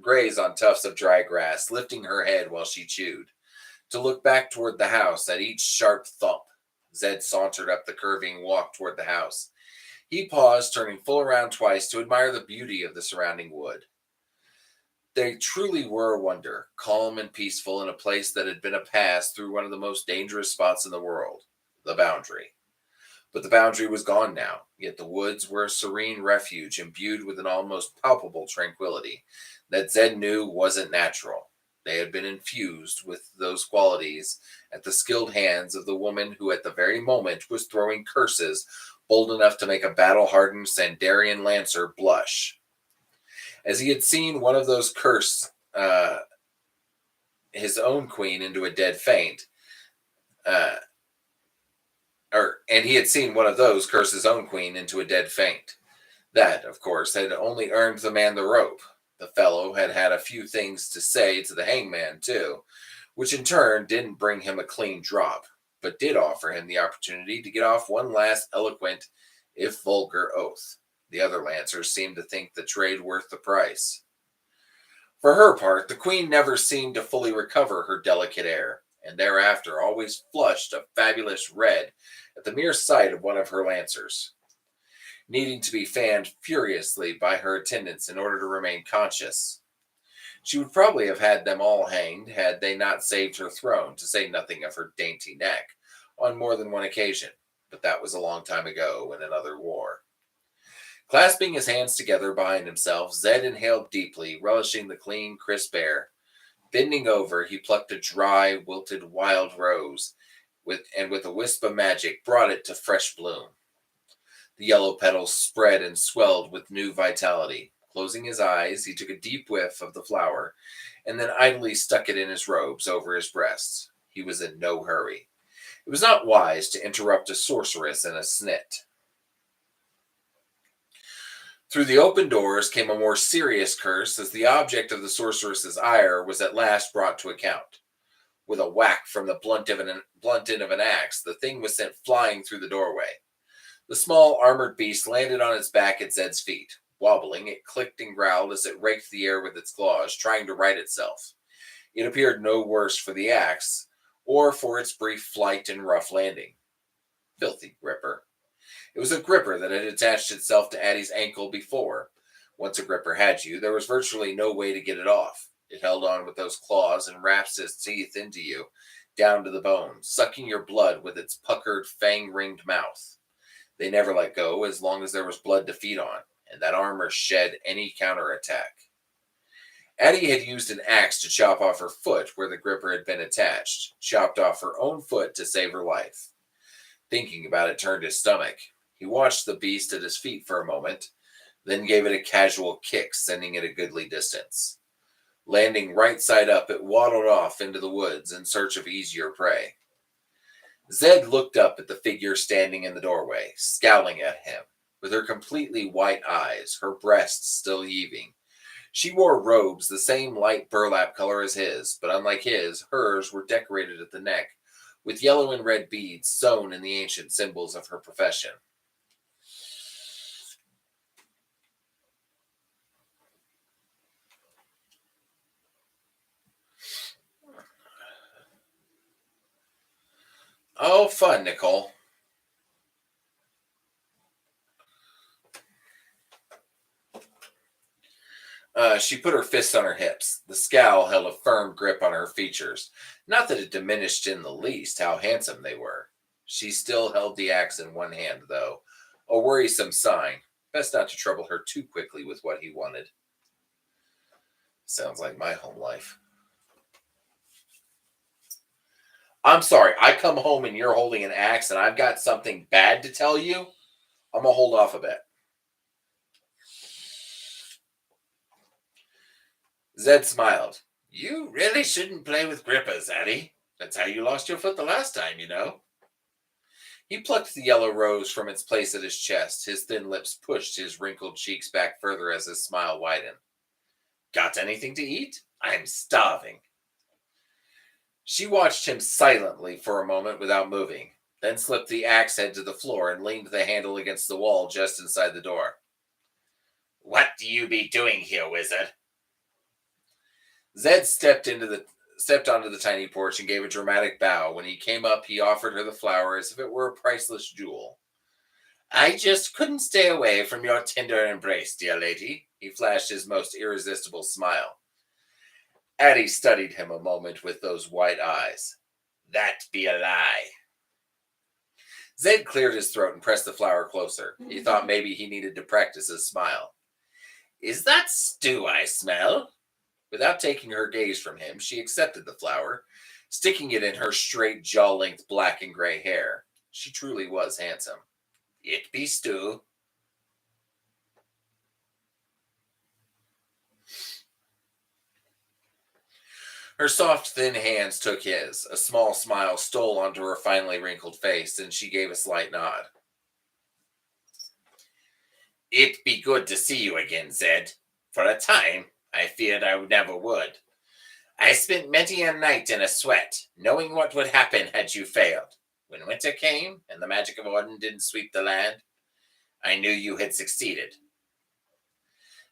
graze on tufts of dry grass, lifting her head while she chewed, to look back toward the house at each sharp thump. Zed sauntered up the curving walk toward the house. He paused, turning full around twice to admire the beauty of the surrounding wood. They truly were a wonder, calm and peaceful in a place that had been a pass through one of the most dangerous spots in the world, the boundary. But the boundary was gone now, yet the woods were a serene refuge imbued with an almost palpable tranquility that Zed knew wasn't natural. They had been infused with those qualities at the skilled hands of the woman who at the very moment was throwing curses bold enough to make a battle-hardened Sandarian lancer blush. As he had seen one of those curse his own queen into a dead faint, and he had seen one of those curse his own queen into a dead faint. That, of course, had only earned the man the rope. The fellow had had a few things to say to the hangman, too, which in turn didn't bring him a clean drop, but did offer him the opportunity to get off one last eloquent, if vulgar, oath. The other lancers seemed to think the trade worth the price. For her part, the queen never seemed to fully recover her delicate air, and thereafter always flushed a fabulous red at the mere sight of one of her lancers. needing to be fanned furiously by her attendants in order to remain conscious. She would probably have had them all hanged had they not saved her throne, to say nothing of her dainty neck, on more than one occasion, but that was a long time ago in another war. Clasping his hands together behind himself, Zed inhaled deeply, relishing the clean, crisp air. Bending over, he plucked a dry, wilted wild rose, and with a wisp of magic brought it to fresh bloom. The yellow petals spread and swelled with new vitality. Closing his eyes, he took a deep whiff of the flower, and then idly stuck it in his robes over his breast. He was in no hurry. It was not wise to interrupt a sorceress in a snit. Through the open doors came a more serious curse as the object of the sorceress's ire was at last brought to account. With a whack from the blunt end of an axe, the thing was sent flying through the doorway. The small armored beast landed on its back at Zed's feet. Wobbling, it clicked and growled as it raked the air with its claws, trying to right itself. It appeared no worse for the axe, or for its brief flight and rough landing. Filthy gripper. It was a gripper that had attached itself to Addie's ankle before. Once a gripper had you, there was virtually no way to get it off. It held on with those claws and wrapped its teeth into you, down to the bone, sucking your blood with its puckered, fang-ringed mouth. They never let go as long as there was blood to feed on, and that armor shed any counterattack. Addie had used an axe to chop off her foot where the gripper had been attached, chopped off her own foot to save her life. Thinking about it turned his stomach. He watched the beast at his feet for a moment, then gave it a casual kick, sending it a goodly distance. Landing right side up, it waddled off into the woods in search of easier prey. Zed looked up at the figure standing in the doorway, scowling at him, with her completely white eyes, her breasts still heaving. She wore robes the same light burlap color as his, but unlike his, hers were decorated at the neck, with yellow and red beads sewn in the ancient symbols of her profession. Oh, fun, Nicole. She put her fists on her hips. The scowl held a firm grip on her features. Not that it diminished in the least how handsome they were. She still held the axe in one hand, though. A worrisome sign. Best not to trouble her too quickly with what he wanted. Sounds like my home life. I'm sorry, I come home and you're holding an axe and I've got something bad to tell you? I'm going to hold off a bit. Zed smiled. You really shouldn't play with grippers, Addie. That's how you lost your foot the last time, you know. He plucked the yellow rose from its place at his chest. His thin lips pushed his wrinkled cheeks back further as his smile widened. Got anything to eat? I'm starving. She watched him silently for a moment without moving, then slipped the axe head to the floor and leaned the handle against the wall just inside the door. What do you be doing here, wizard? Zed stepped onto the tiny porch and gave a dramatic bow. When he came up, he offered her the flower as if it were a priceless jewel. I just couldn't stay away from your tender embrace, dear lady. He flashed his most irresistible smile. Addie studied him a moment with those white eyes. That be a lie. Zed cleared his throat and pressed the flower closer. He thought maybe he needed to practice his smile. Is that stew I smell? Without taking her gaze from him, she accepted the flower, sticking it in her straight jaw-length black and gray hair. She truly was handsome. It be stew. Her soft, thin hands took his. A small smile stole onto her finely wrinkled face, and she gave a slight nod. It be good to see you again, Zed. For a time, I feared I never would. I spent many a night in a sweat, knowing what would happen had you failed. When winter came, and the magic of Riordan didn't sweep the land, I knew you had succeeded.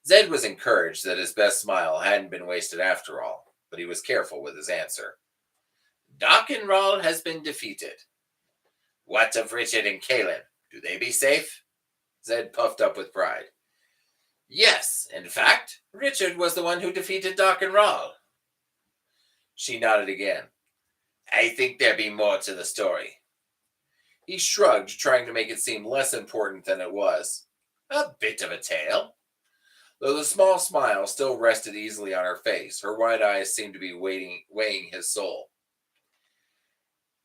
Zed was encouraged that his best smile hadn't been wasted after all, but he was careful with his answer. Darkenroll has been defeated. What of Richard and Kaelin? Do they be safe? Zed puffed up with pride. Yes, in fact, Richard was the one who defeated Doc and Rawl. She nodded again. I think there be more to the story. He shrugged, trying to make it seem less important than it was. A bit of a tale. Though the small smile still rested easily on her face, her wide eyes seemed to be weighing his soul.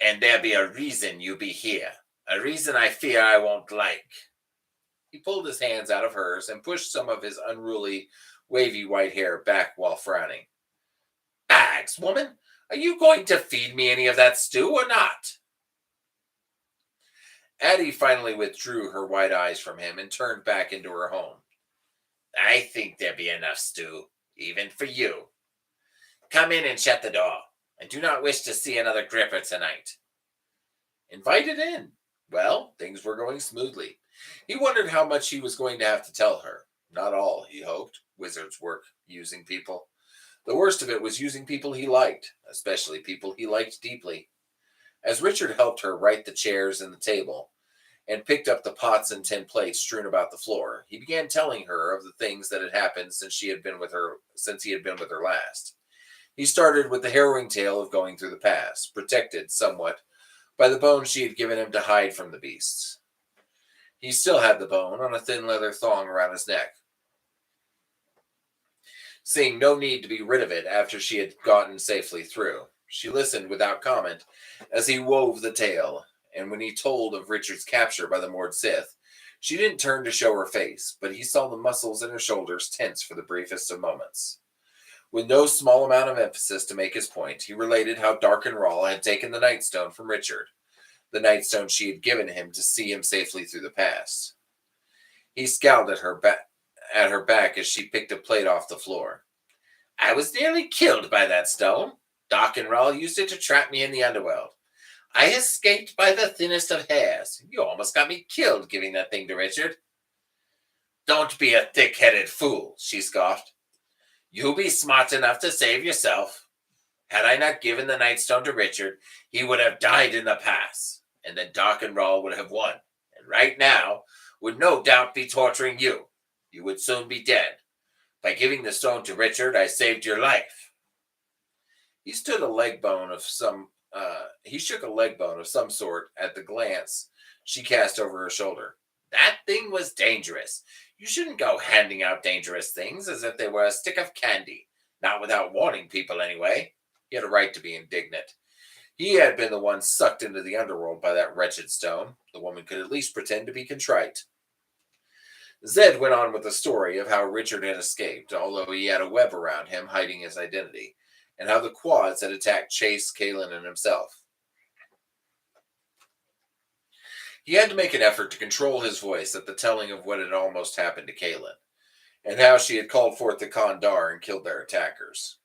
And there be a reason you be here. A reason I fear I won't like. He pulled his hands out of hers and pushed some of his unruly, wavy white hair back while frowning. Bags, woman, are you going to feed me any of that stew or not? Addie finally withdrew her wide eyes from him and turned back into her home. I think there be enough stew, even for you. Come in and shut the door. I do not wish to see another gripper tonight. Invited in. Well, things were going smoothly. He wondered how much he was going to have to tell her. Not all, he hoped. Wizards work using people. The worst of it was using people he liked, especially people he liked deeply. As Richard helped her right the chairs and the table, and picked up the pots and tin plates strewn about the floor, he began telling her of the things that had happened since he had been with her last. He started with the harrowing tale of going through the pass, protected somewhat by the bone she had given him to hide from the beasts. He still had the bone on a thin leather thong around his neck. Seeing no need to be rid of it after she had gotten safely through, she listened without comment as he wove the tale, and when he told of Richard's capture by the Mord Sith, she didn't turn to show her face, but he saw the muscles in her shoulders tense for the briefest of moments. With no small amount of emphasis to make his point, he related how Dark and Rawl had taken the Nightstone from Richard, the Nightstone she had given him to see him safely through the pass. He scowled at her back as she picked a plate off the floor. I was nearly killed by that stone. Dark and Rawl used it to trap me in the underworld. I escaped by the thinnest of hairs. You almost got me killed giving that thing to Richard. Don't be a thick-headed fool, she scoffed. You be smart enough to save yourself. Had I not given the Nightstone to Richard, he would have died in the pass, and then Dark and Rawl would have won, and right now would no doubt be torturing you. You would soon be dead. By giving the stone to Richard, I saved your life. He shook a leg bone of some sort at the glance she cast over her shoulder. That thing was dangerous. You shouldn't go handing out dangerous things as if they were a stick of candy. Not without warning people, anyway. He had a right to be indignant. He had been the one sucked into the underworld by that wretched stone. The woman could at least pretend to be contrite. Zed went on with the story of how Richard had escaped, although he had a web around him hiding his identity, and how the Quads had attacked Chase, Kaelin, and himself. He had to make an effort to control his voice at the telling of what had almost happened to Kaelin, and how she had called forth the Kandar and killed their attackers.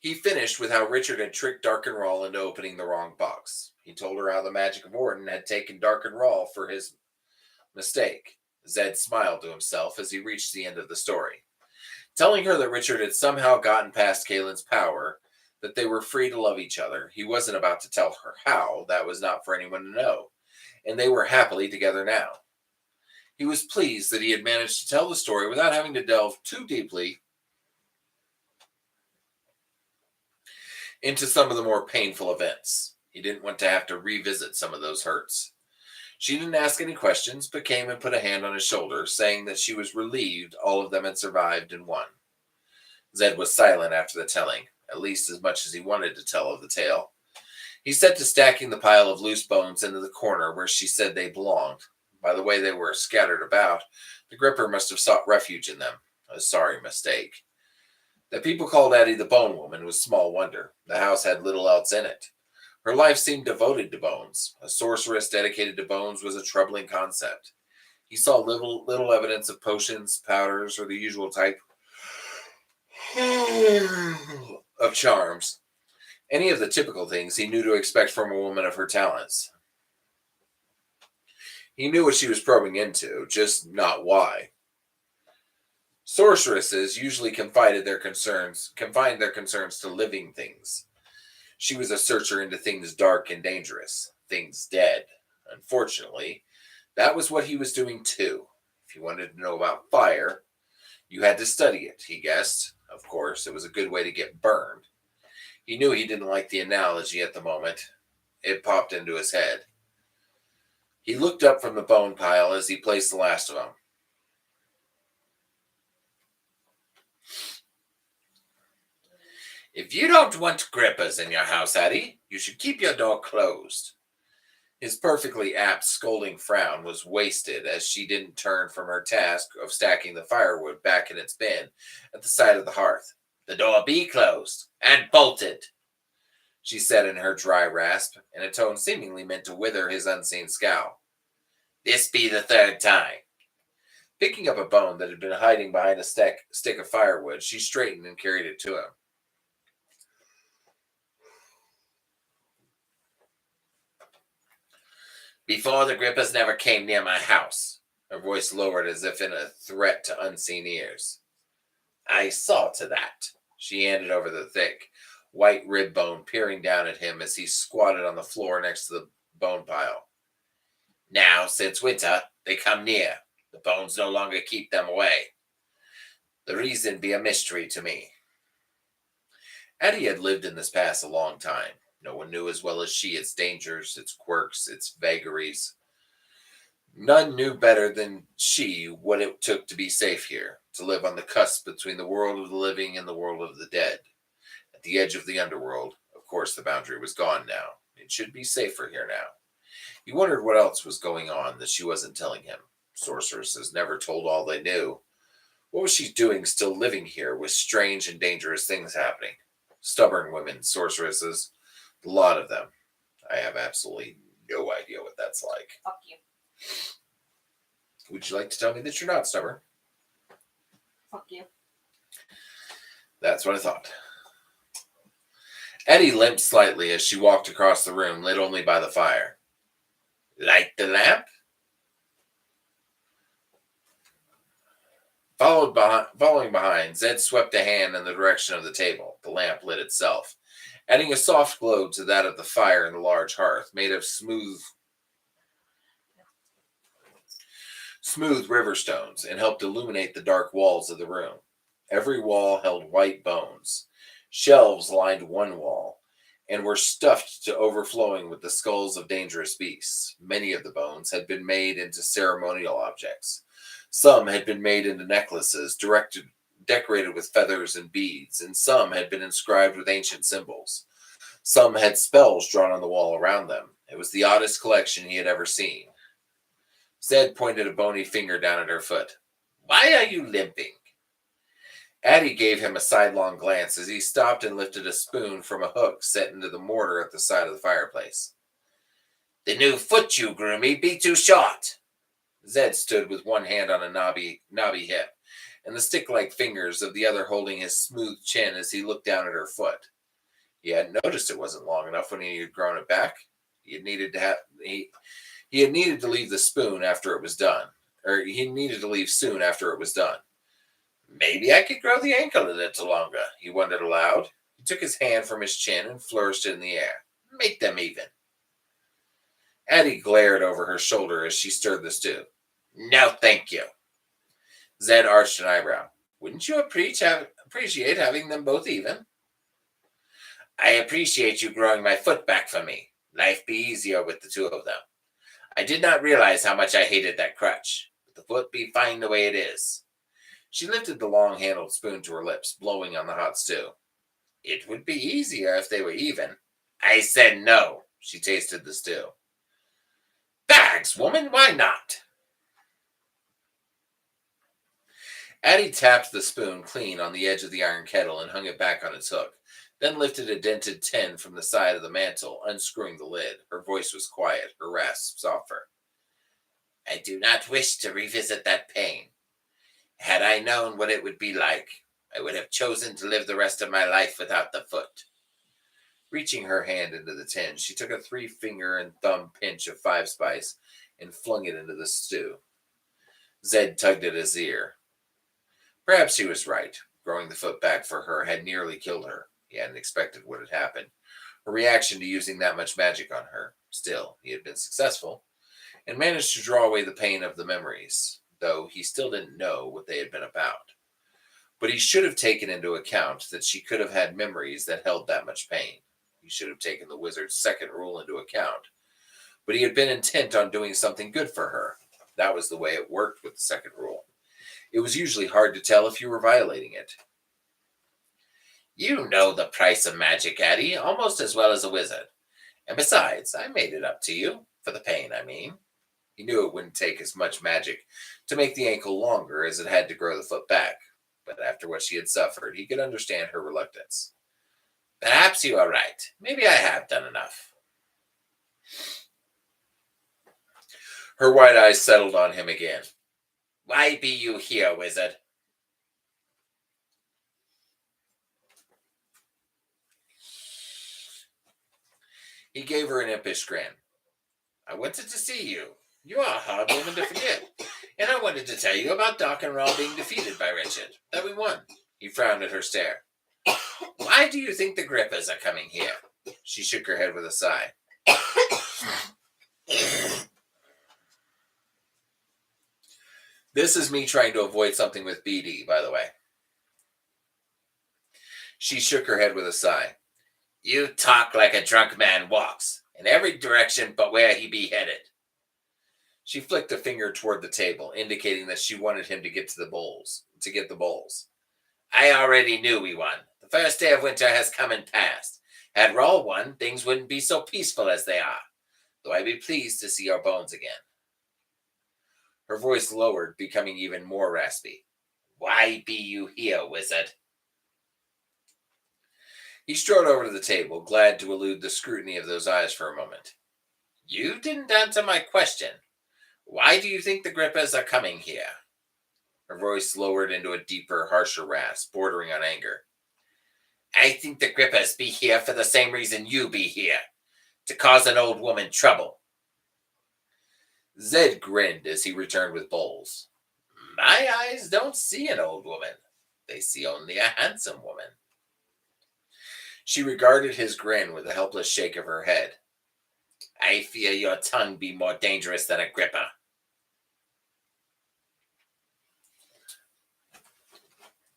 He finished with how Richard had tricked Dark and Rawl into opening the wrong box. He told her how the magic of Riordan had taken Dark and Rawl for his mistake. Zed smiled to himself as he reached the end of the story. Telling her that Richard had somehow gotten past Kaelin's power, that they were free to love each other. He wasn't about to tell her how. That was not for anyone to know. And they were happily together now. He was pleased that he had managed to tell the story without having to delve too deeply into some of the more painful events. He didn't want to have to revisit some of those hurts. She didn't ask any questions, but came and put a hand on his shoulder, saying that she was relieved all of them had survived and won. Zed was silent after the telling, at least as much as he wanted to tell of the tale. He set to stacking the pile of loose bones into the corner where she said they belonged. By the way they were scattered about, the Gripper must have sought refuge in them. A sorry mistake. That people called Addie the Bone Woman was small wonder. The house had little else in it. Her life seemed devoted to bones. A sorceress dedicated to bones was a troubling concept. He saw little evidence of potions, powders, or the usual type of charms. Any of the typical things he knew to expect from a woman of her talents. He knew what she was probing into, just not why. Sorceresses usually confined their concerns to living things. She was a searcher into things dark and dangerous, things dead. Unfortunately, that was what he was doing too. If you wanted to know about fire, you had to study it, he guessed. Of course, it was a good way to get burned. He knew he didn't like the analogy at the moment. It popped into his head. He looked up from the bone pile as he placed the last of them. If you don't want grippers in your house, Addie, you should keep your door closed. His perfectly apt scolding frown was wasted as she didn't turn from her task of stacking the firewood back in its bin at the side of the hearth. The door be closed and bolted, she said in her dry rasp, in a tone seemingly meant to wither his unseen scowl. This be the third time. Picking up a bone that had been hiding behind a stick of firewood, she straightened and carried it to him. Before the grippers never came near my house, her voice lowered as if in a threat to unseen ears. I saw to that. She handed over the thick, white rib bone, peering down at him as he squatted on the floor next to the bone pile. Now, since winter, they come near. The bones no longer keep them away. The reason be a mystery to me. Addie had lived in this past a long time. No one knew as well as she its dangers, its quirks, its vagaries. None knew better than she what it took to be safe here, to live on the cusp between the world of the living and the world of the dead. At the edge of the underworld, of course the boundary was gone now. It should be safer here now. He wondered what else was going on that she wasn't telling him. Sorceresses never told all they knew. What was she doing still living here with strange and dangerous things happening? Stubborn women, sorceresses, a lot of them. I have absolutely no idea what that's like. Fuck you. Would you like to tell me that you're not stubborn? Fuck you. That's what I thought. Eddie limped slightly as she walked across the room, lit only by the fire. Light the lamp? Following behind, Zed swept a hand in the direction of the table. The lamp lit itself, adding a soft glow to that of the fire in the large hearth, made of smooth river stones, and helped illuminate the dark walls of the room. Every wall held white bones. Shelves lined one wall, and were stuffed to overflowing with the skulls of dangerous beasts. Many of the bones had been made into ceremonial objects. Some had been made into necklaces, decorated with feathers and beads, and some had been inscribed with ancient symbols. Some had spells drawn on the wall around them. It was the oddest collection he had ever seen. Zed pointed a bony finger down at her foot. Why are you limping? Addie gave him a sidelong glance as he stopped and lifted a spoon from a hook set into the mortar at the side of the fireplace. The new foot you grew me be too short. Zed stood with one hand on a knobby hip, and the stick-like fingers of the other holding his smooth chin as he looked down at her foot. He hadn't noticed it wasn't long enough when he had grown it back. He had needed to leave the spoon after it was done, or he needed to leave soon after it was done. Maybe I could grow the ankle a little longer, he wondered aloud. He took his hand from his chin and flourished it in the air. Make them even. Addie glared over her shoulder as she stirred the stew. No, thank you. Zed arched an eyebrow. Wouldn't you appreciate having them both even? I appreciate you growing my foot back for me. Life be easier with the two of them. I did not realize how much I hated that crutch, but the foot be fine the way it is. She lifted the long-handled spoon to her lips, blowing on the hot stew. It would be easier if they were even. I said no. She tasted the stew. Bags, woman, why not? Addie tapped the spoon clean on the edge of the iron kettle and hung it back on its hook, then lifted a dented tin from the side of the mantel, unscrewing the lid. Her voice was quiet, her rasp softer. I do not wish to revisit that pain. Had I known what it would be like, I would have chosen to live the rest of my life without the foot. Reaching her hand into the tin, she took a 3-finger and thumb pinch of 5-spice and flung it into the stew. Zed tugged at his ear. Perhaps he was right. Growing the foot back for her had nearly killed her. He hadn't expected what had happened. Her reaction to using that much magic on her. Still, he had been successful. and managed to draw away the pain of the memories, though he still didn't know what they had been about. But he should have taken into account that she could have had memories that held that much pain. He should have taken the wizard's second rule into account. But he had been intent on doing something good for her. That was the way it worked with the second rule. It was usually hard to tell if you were violating it. You know the price of magic, Addie, almost as well as a wizard. And besides, I made it up to you. For the pain, I mean. He knew it wouldn't take as much magic to make the ankle longer as it had to grow the foot back. But after what she had suffered, he could understand her reluctance. Perhaps you are right. Maybe I have done enough. Her white eyes settled on him again. Why be you here, wizard? He gave her an impish grin. I wanted to see you. You are a hard woman to forget. And I wanted to tell you about Doc and Rawl being defeated by Richard. That we won. He frowned at her stare. Why do you think the Grippers are coming here? She shook her head with a sigh. This is me trying to avoid something with BD, by the way. She shook her head with a sigh. You talk like a drunk man walks, in every direction but where he be headed. She flicked a finger toward the table, indicating that she wanted him to get the bowls. I already knew we won. The first day of winter has come and passed. Had Rawl won, things wouldn't be so peaceful as they are, though I'd be pleased to see your bones again. Her voice lowered, becoming even more raspy. Why be you here, wizard? He strode over to the table, glad to elude the scrutiny of those eyes for a moment. You didn't answer my question. Why do you think the Grippers are coming here? Her voice lowered into a deeper, harsher rasp, bordering on anger. I think the Grippers be here for the same reason you be here, to cause an old woman trouble. Zed grinned as he returned with bowls. My eyes don't see an old woman. They see only a handsome woman. She regarded his grin with a helpless shake of her head. I fear your tongue be more dangerous than a gripper.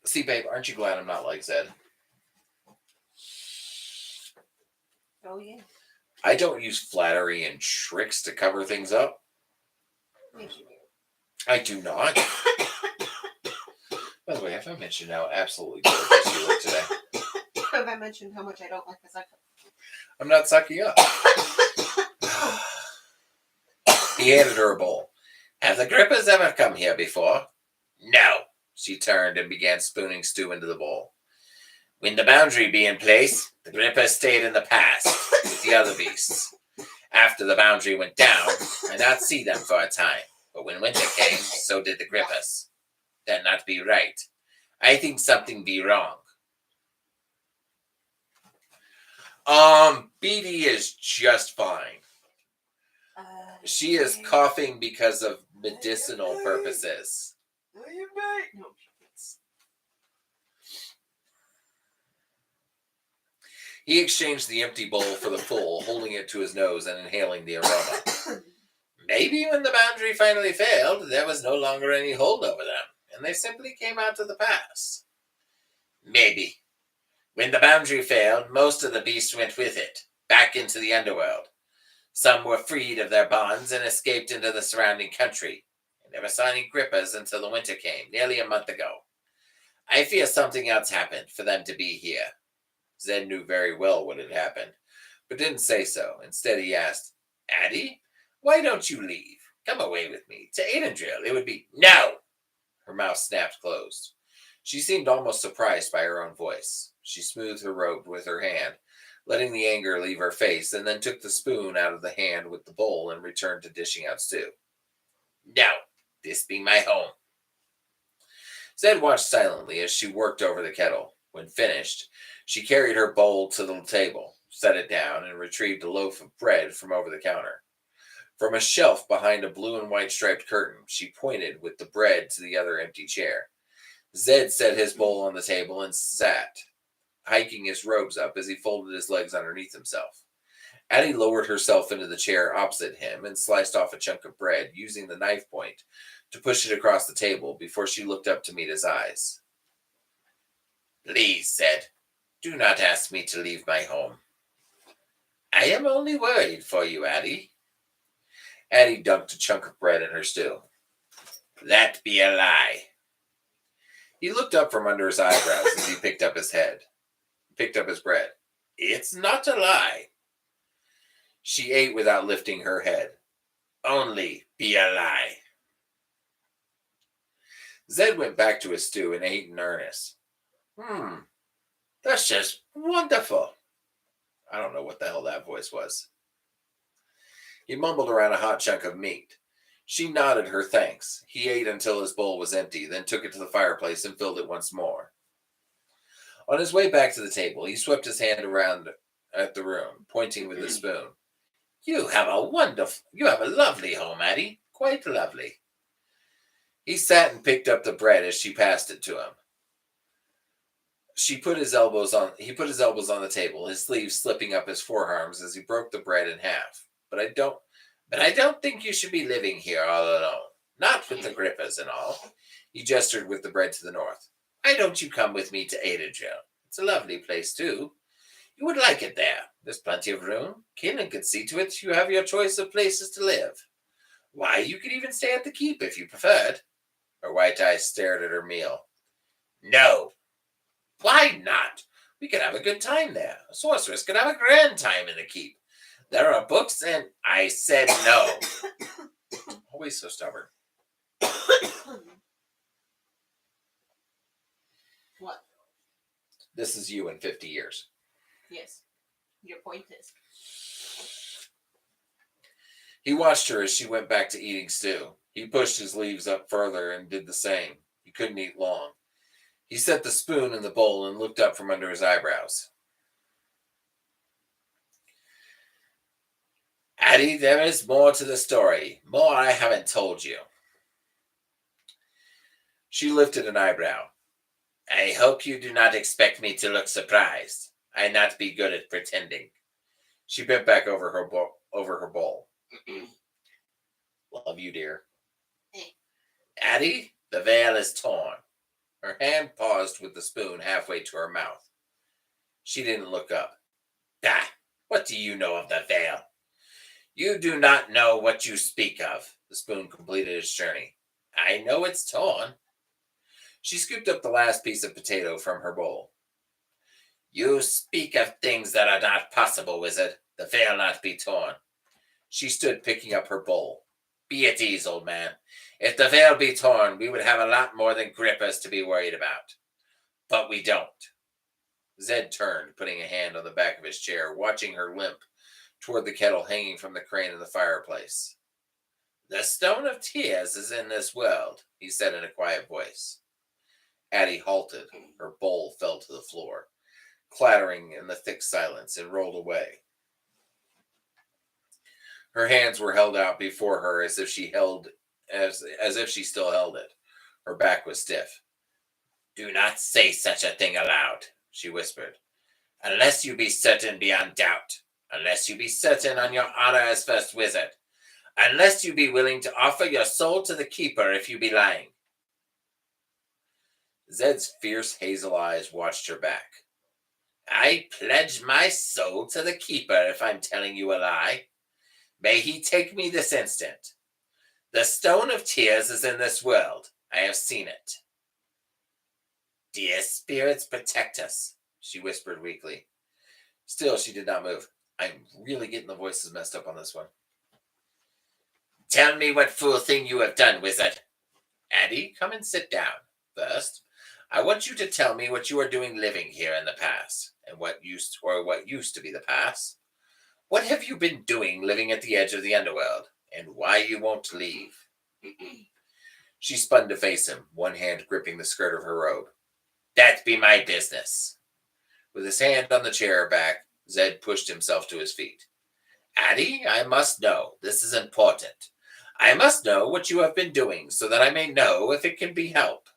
See, babe, aren't you glad I'm not like Zed? Oh, yeah. I don't use flattery and tricks to cover things up. Yes, you do. I do not. By the way, have I mentioned how absolutely gorgeous you look today? Have I mentioned how much I don't like the sucker? I'm not sucking up. He handed her a bowl. Have the Grippers ever come here before? No. She turned and began spooning stew into the bowl. When the boundary be in place, the Grippers stayed in the past with the other beasts. After the boundary went down, I not see them for a time. But when winter came, so did the Grippers. That not be right. I think something be wrong. BD is just fine. She is coughing because of medicinal purposes. No, it's- He exchanged the empty bowl for the full, holding it to his nose and inhaling the aroma. Maybe when the boundary finally failed, there was no longer any hold over them, and they simply came out of the past. Maybe. When the boundary failed, most of the beasts went with it, back into the underworld. Some were freed of their bonds and escaped into the surrounding country. I never saw any Grippers until the winter came, nearly a month ago. I fear something else happened for them to be here. Zed knew very well what had happened, but didn't say so. Instead, he asked, Addie, why don't you leave? Come away with me. To Aidendrill, it would be, No! Her mouth snapped closed. She seemed almost surprised by her own voice. She smoothed her robe with her hand, letting the anger leave her face, and then took the spoon out of the hand with the bowl and returned to dishing out stew. No, this be my home. Zed watched silently as she worked over the kettle. When finished, she carried her bowl to the table, set it down, and retrieved a loaf of bread from over the counter. From a shelf behind a blue and white striped curtain, she pointed with the bread to the other empty chair. Zed set his bowl on the table and sat, hiking his robes up as he folded his legs underneath himself. Addie lowered herself into the chair opposite him and sliced off a chunk of bread, using the knife point to push it across the table before she looked up to meet his eyes. Please, Zed, do not ask me to leave my home. I am only worried for you, Addie. Addie dunked a chunk of bread in her stew. That be a lie. He looked up from under his eyebrows as he picked up his bread. It's not a lie. She ate without lifting her head. Only be a lie. Zed went back to his stew and ate in earnest. That's just wonderful. I don't know what the hell that voice was. He mumbled around a hot chunk of meat. She nodded her thanks. He ate until his bowl was empty, then took it to the fireplace and filled it once more. On his way back to the table, he swept his hand around at the room, pointing with his spoon. You have a lovely home, Addie. Quite lovely. He sat and picked up the bread as she passed it to him. He put his elbows on the table, his sleeves slipping up his forearms as he broke the bread in half. But I don't think you should be living here all alone. Not with the grippers and all. He gestured with the bread to the north. Why don't you come with me to Adriel? It's a lovely place, too. You would like it there. There's plenty of room. Kinlan could see to it you have your choice of places to live. Why, you could even stay at the keep if you preferred. Her white eyes stared at her meal. No. Why not? We could have a good time there. A sorceress could have a grand time in the keep. There are books and... I said no. Always so stubborn. What? This is you in 50 years. Yes. Your point is. He watched her as she went back to eating stew. He pushed his leaves up further and did the same. He couldn't eat long. He set the spoon in the bowl and looked up from under his eyebrows. Addie, there is more to the story. More I haven't told you. She lifted an eyebrow. I hope you do not expect me to look surprised. I not be good at pretending. She bent back over her bowl. Love you, dear. Addie, the veil is torn. Her hand paused with the spoon halfway to her mouth. She didn't look up. What do you know of the veil? You do not know what you speak of. The spoon completed its journey. I know it's torn. She scooped up the last piece of potato from her bowl. You speak of things that are not possible, wizard. The veil not be torn. She stood picking up her bowl. Be at ease, old man. If the veil be torn, we would have a lot more than grippers to be worried about. But we don't. Zed turned, putting a hand on the back of his chair, watching her limp toward the kettle hanging from the crane of the fireplace. The stone of tears is in this world, he said in a quiet voice. Addie halted. Her bowl fell to the floor, clattering in the thick silence, and rolled away. Her hands were held out before her as if she still held it. Her back was stiff. Do not say such a thing aloud, she whispered. Unless you be certain beyond doubt. Unless you be certain on your honor as first wizard. Unless you be willing to offer your soul to the keeper if you be lying. Zed's fierce hazel eyes watched her back. I pledge my soul to the keeper if I'm telling you a lie. May he take me this instant. The stone of tears is in this world. I have seen it. Dear spirits, protect us, she whispered weakly. Still, she did not move. I'm really getting the voices messed up on this one. Tell me what fool thing you have done, wizard. Addie, come and sit down. First, I want you to tell me what you are doing living here in the past, and what used to be the past. What have you been doing living at the edge of the underworld, and why you won't leave? She spun to face him, one hand gripping the skirt of her robe. That be my business. With his hand on the chair back, Zed pushed himself to his feet. Addie, I must know. This is important. I must know what you have been doing so that I may know if it can be helped.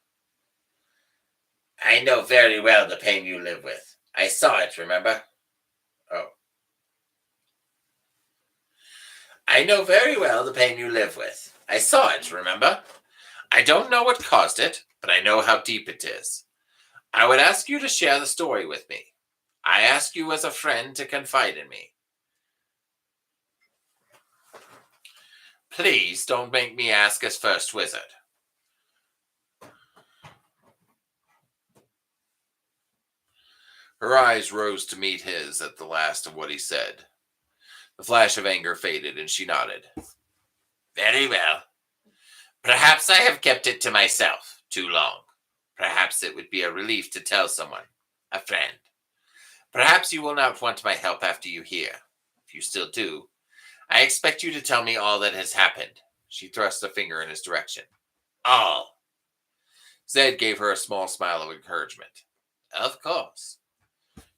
I know very well the pain you live with. I saw it, remember? Oh. I know very well the pain you live with. I saw it, remember? I don't know what caused it, but I know how deep it is. I would ask you to share the story with me. I ask you as a friend to confide in me. Please don't make me ask as first wizard. Her eyes rose to meet his at the last of what he said. The flash of anger faded, and she nodded. Very well. Perhaps I have kept it to myself too long. Perhaps it would be a relief to tell someone, a friend. Perhaps you will not want my help after you hear. If you still do, I expect you to tell me all that has happened. She thrust a finger in his direction. All. Zed gave her a small smile of encouragement. Of course.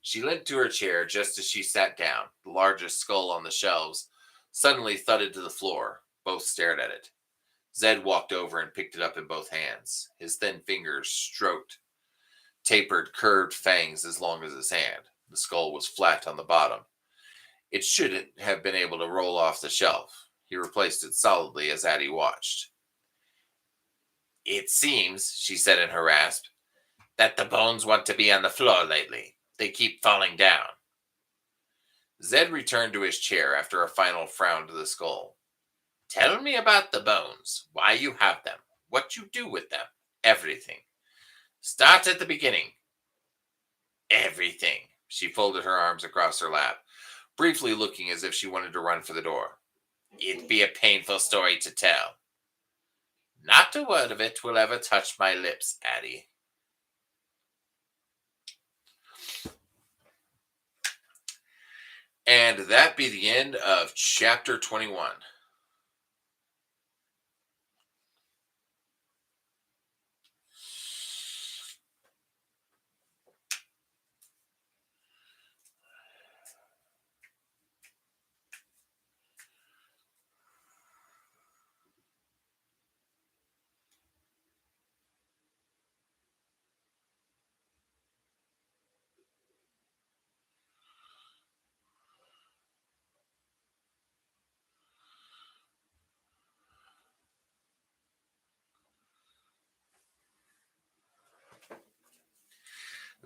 She limped to her chair just as she sat down. The largest skull on the shelves suddenly thudded to the floor. Both stared at it. Zed walked over and picked it up in both hands. His thin fingers stroked tapered, curved fangs as long as his hand. The skull was flat on the bottom. It shouldn't have been able to roll off the shelf. He replaced it solidly as Addie watched. It seems, she said in her rasp, that the bones want to be on the floor lately. They keep falling down. Zed returned to his chair after a final frown to the skull. Tell me about the bones, why you have them, what you do with them, everything. Start at the beginning. Everything. She folded her arms across her lap, briefly looking as if she wanted to run for the door. It'd be a painful story to tell. Not a word of it will ever touch my lips, Addie. And that be the end of chapter 21.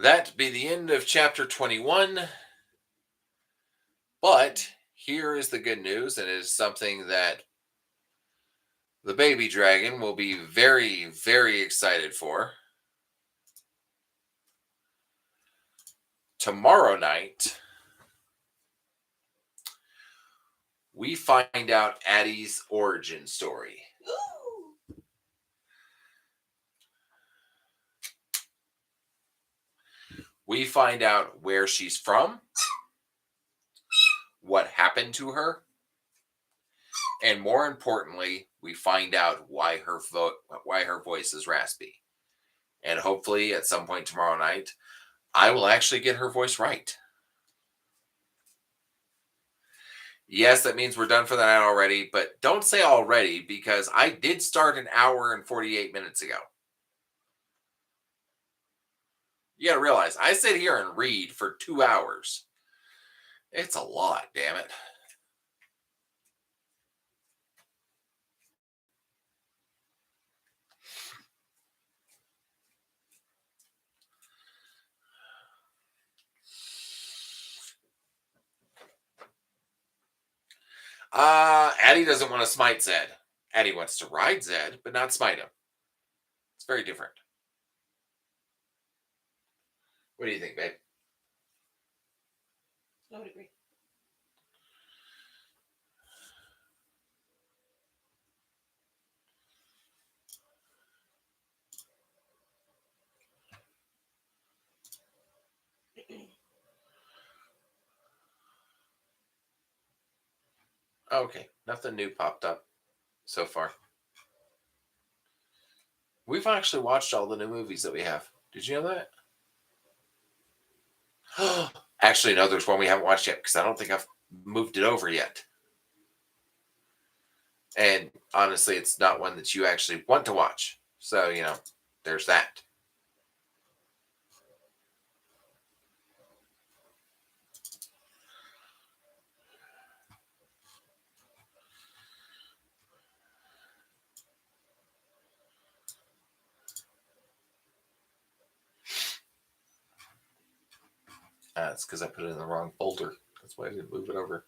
That be the end of chapter 21. But here is the good news, and it is something that the baby dragon will be very, very excited for. Tomorrow night, we find out Addie's origin story. We find out where she's from, what happened to her, and more importantly, we find out why her voice is raspy. And hopefully, at some point tomorrow night, I will actually get her voice right. Yes, that means we're done for the night already, but don't say already because I did start an hour and 48 minutes ago. You gotta realize, I sit here and read for 2 hours. It's a lot, damn it. Addie doesn't want to smite Zed. Addie wants to ride Zed, but not smite him. It's very different. What do you think, babe? I would agree. Okay, nothing new popped up so far. We've actually watched all the new movies that we have. Did you know that? Actually, no, there's one we haven't watched yet because I don't think I've moved it over yet. And honestly, it's not one that you actually want to watch. So, there's that. It's because I put it in the wrong folder. That's why I didn't move it over.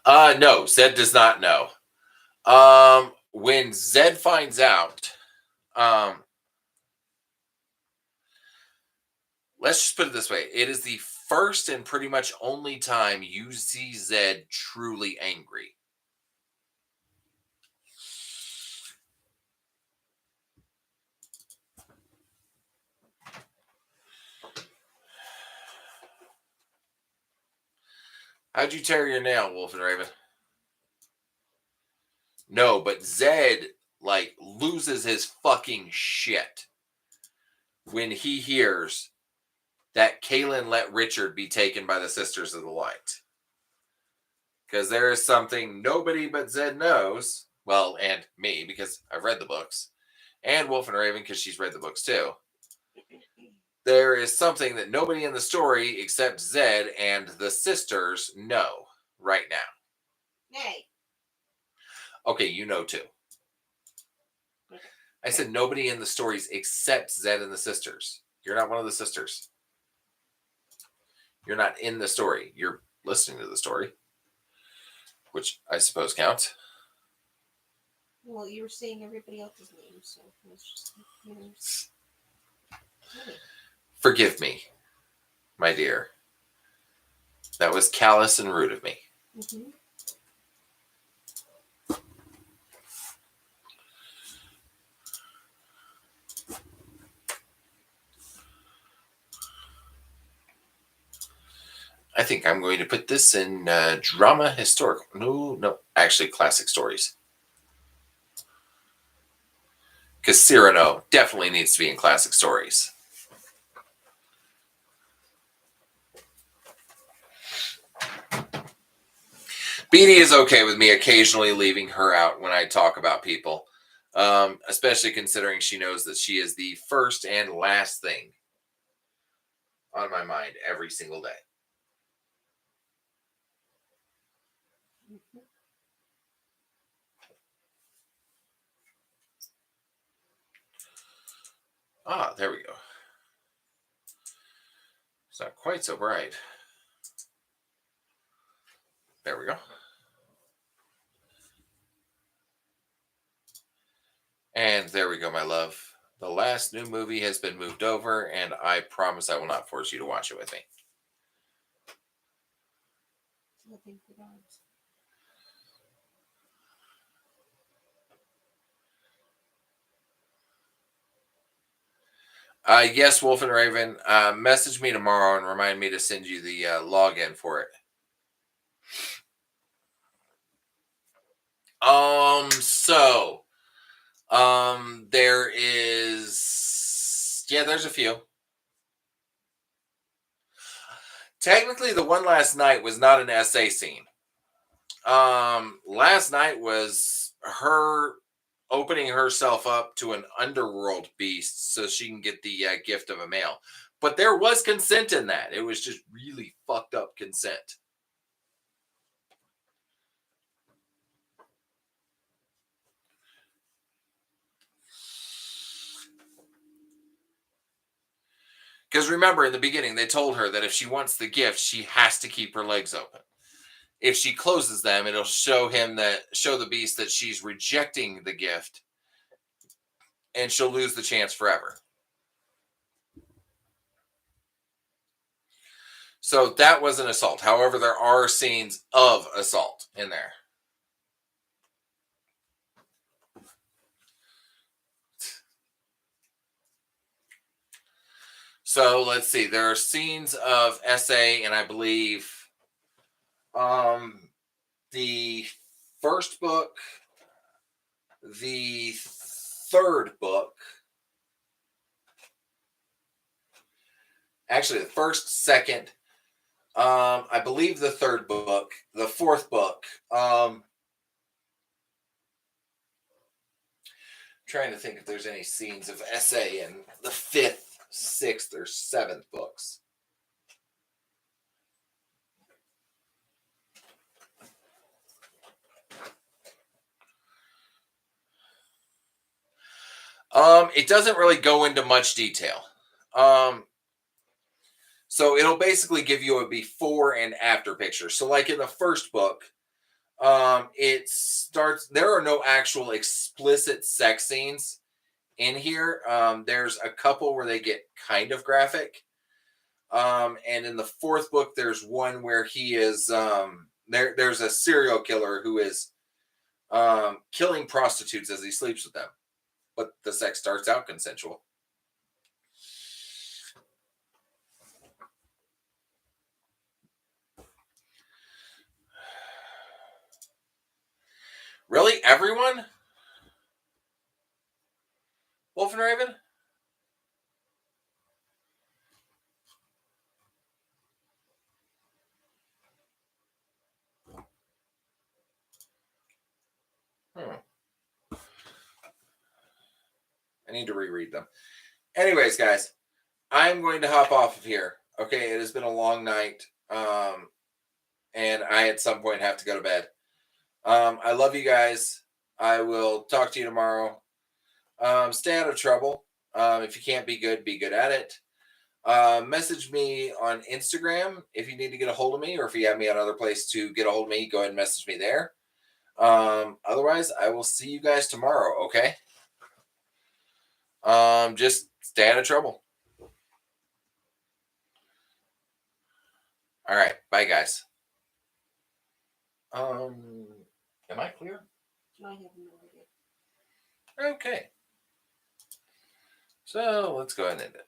No, Zed does not know. When Zed finds out, let's just put it this way. It is the first and pretty much only time you see Zed truly angry. How'd you tear your nail, Wolf and Raven? No, but Zed, like, loses his fucking shit when he hears that Kaylin let Richard be taken by the Sisters of the Light. Because there is something nobody but Zed knows. Well, and me, because I've read the books. And Wolf and Raven, because she's read the books too. There is something that nobody in the story except Zed and the sisters know right now. Hey. Okay, you know too. I said nobody in the stories except Zed and the sisters. You're not one of the sisters. You're not in the story. You're listening to the story, which I suppose counts. Well, you were saying everybody else's names, so it was just, you know. Hey. Forgive me, my dear. That was callous and rude of me. Mm-hmm. I think I'm going to put this in drama historical. No, actually classic stories. Because Cyrano definitely needs to be in classic stories. Beanie is okay with me occasionally leaving her out when I talk about people. Especially considering she knows that she is the first and last thing on my mind every single day. Mm-hmm. Ah, there we go. It's not quite so bright. There we go. And there we go, my love. The last new movie has been moved over, and I promise I will not force you to watch it with me. Nothing for dogs. Yes, Wolf and Raven. Message me tomorrow and remind me to send you the login for it. There is, there's a few. Technically, the one last night was not an essay scene. Last night was her opening herself up to an underworld beast so she can get the gift of a male. But there was consent in that. It was just really fucked up consent. Because remember, in the beginning, they told her that if she wants the gift, she has to keep her legs open. If she closes them, it'll show the beast that she's rejecting the gift, and she'll lose the chance forever. So that was an assault. However, there are scenes of assault in there. So let's see. There are scenes of SA, and I believe the first book, the third book, actually the first, second, I believe the third book, the fourth book. Trying to think if there's any scenes of SA in the fifth, sixth, or seventh books. It doesn't really go into much detail. So it'll basically give you a before and after picture. So like in the first book, it starts, there are no actual explicit sex scenes in here. There's a couple where they get kind of graphic. And in the fourth book, there's one where he is there's a serial killer who is killing prostitutes as he sleeps with them. But the sex starts out consensual. Really? Everyone? Wolf and Raven? I need to reread them. Anyways, guys, I'm going to hop off of here. Okay, it has been a long night. And I at some point have to go to bed. I love you guys. I will talk to you tomorrow. Stay out of trouble. If you can't be good at it. Message me on Instagram if you need to get a hold of me, or if you have me another place to get a hold of me, go ahead and message me there. Otherwise, I will see you guys tomorrow, okay? Just stay out of trouble. All right, bye guys. Am I clear? I have no idea. Okay. So let's go ahead and end it.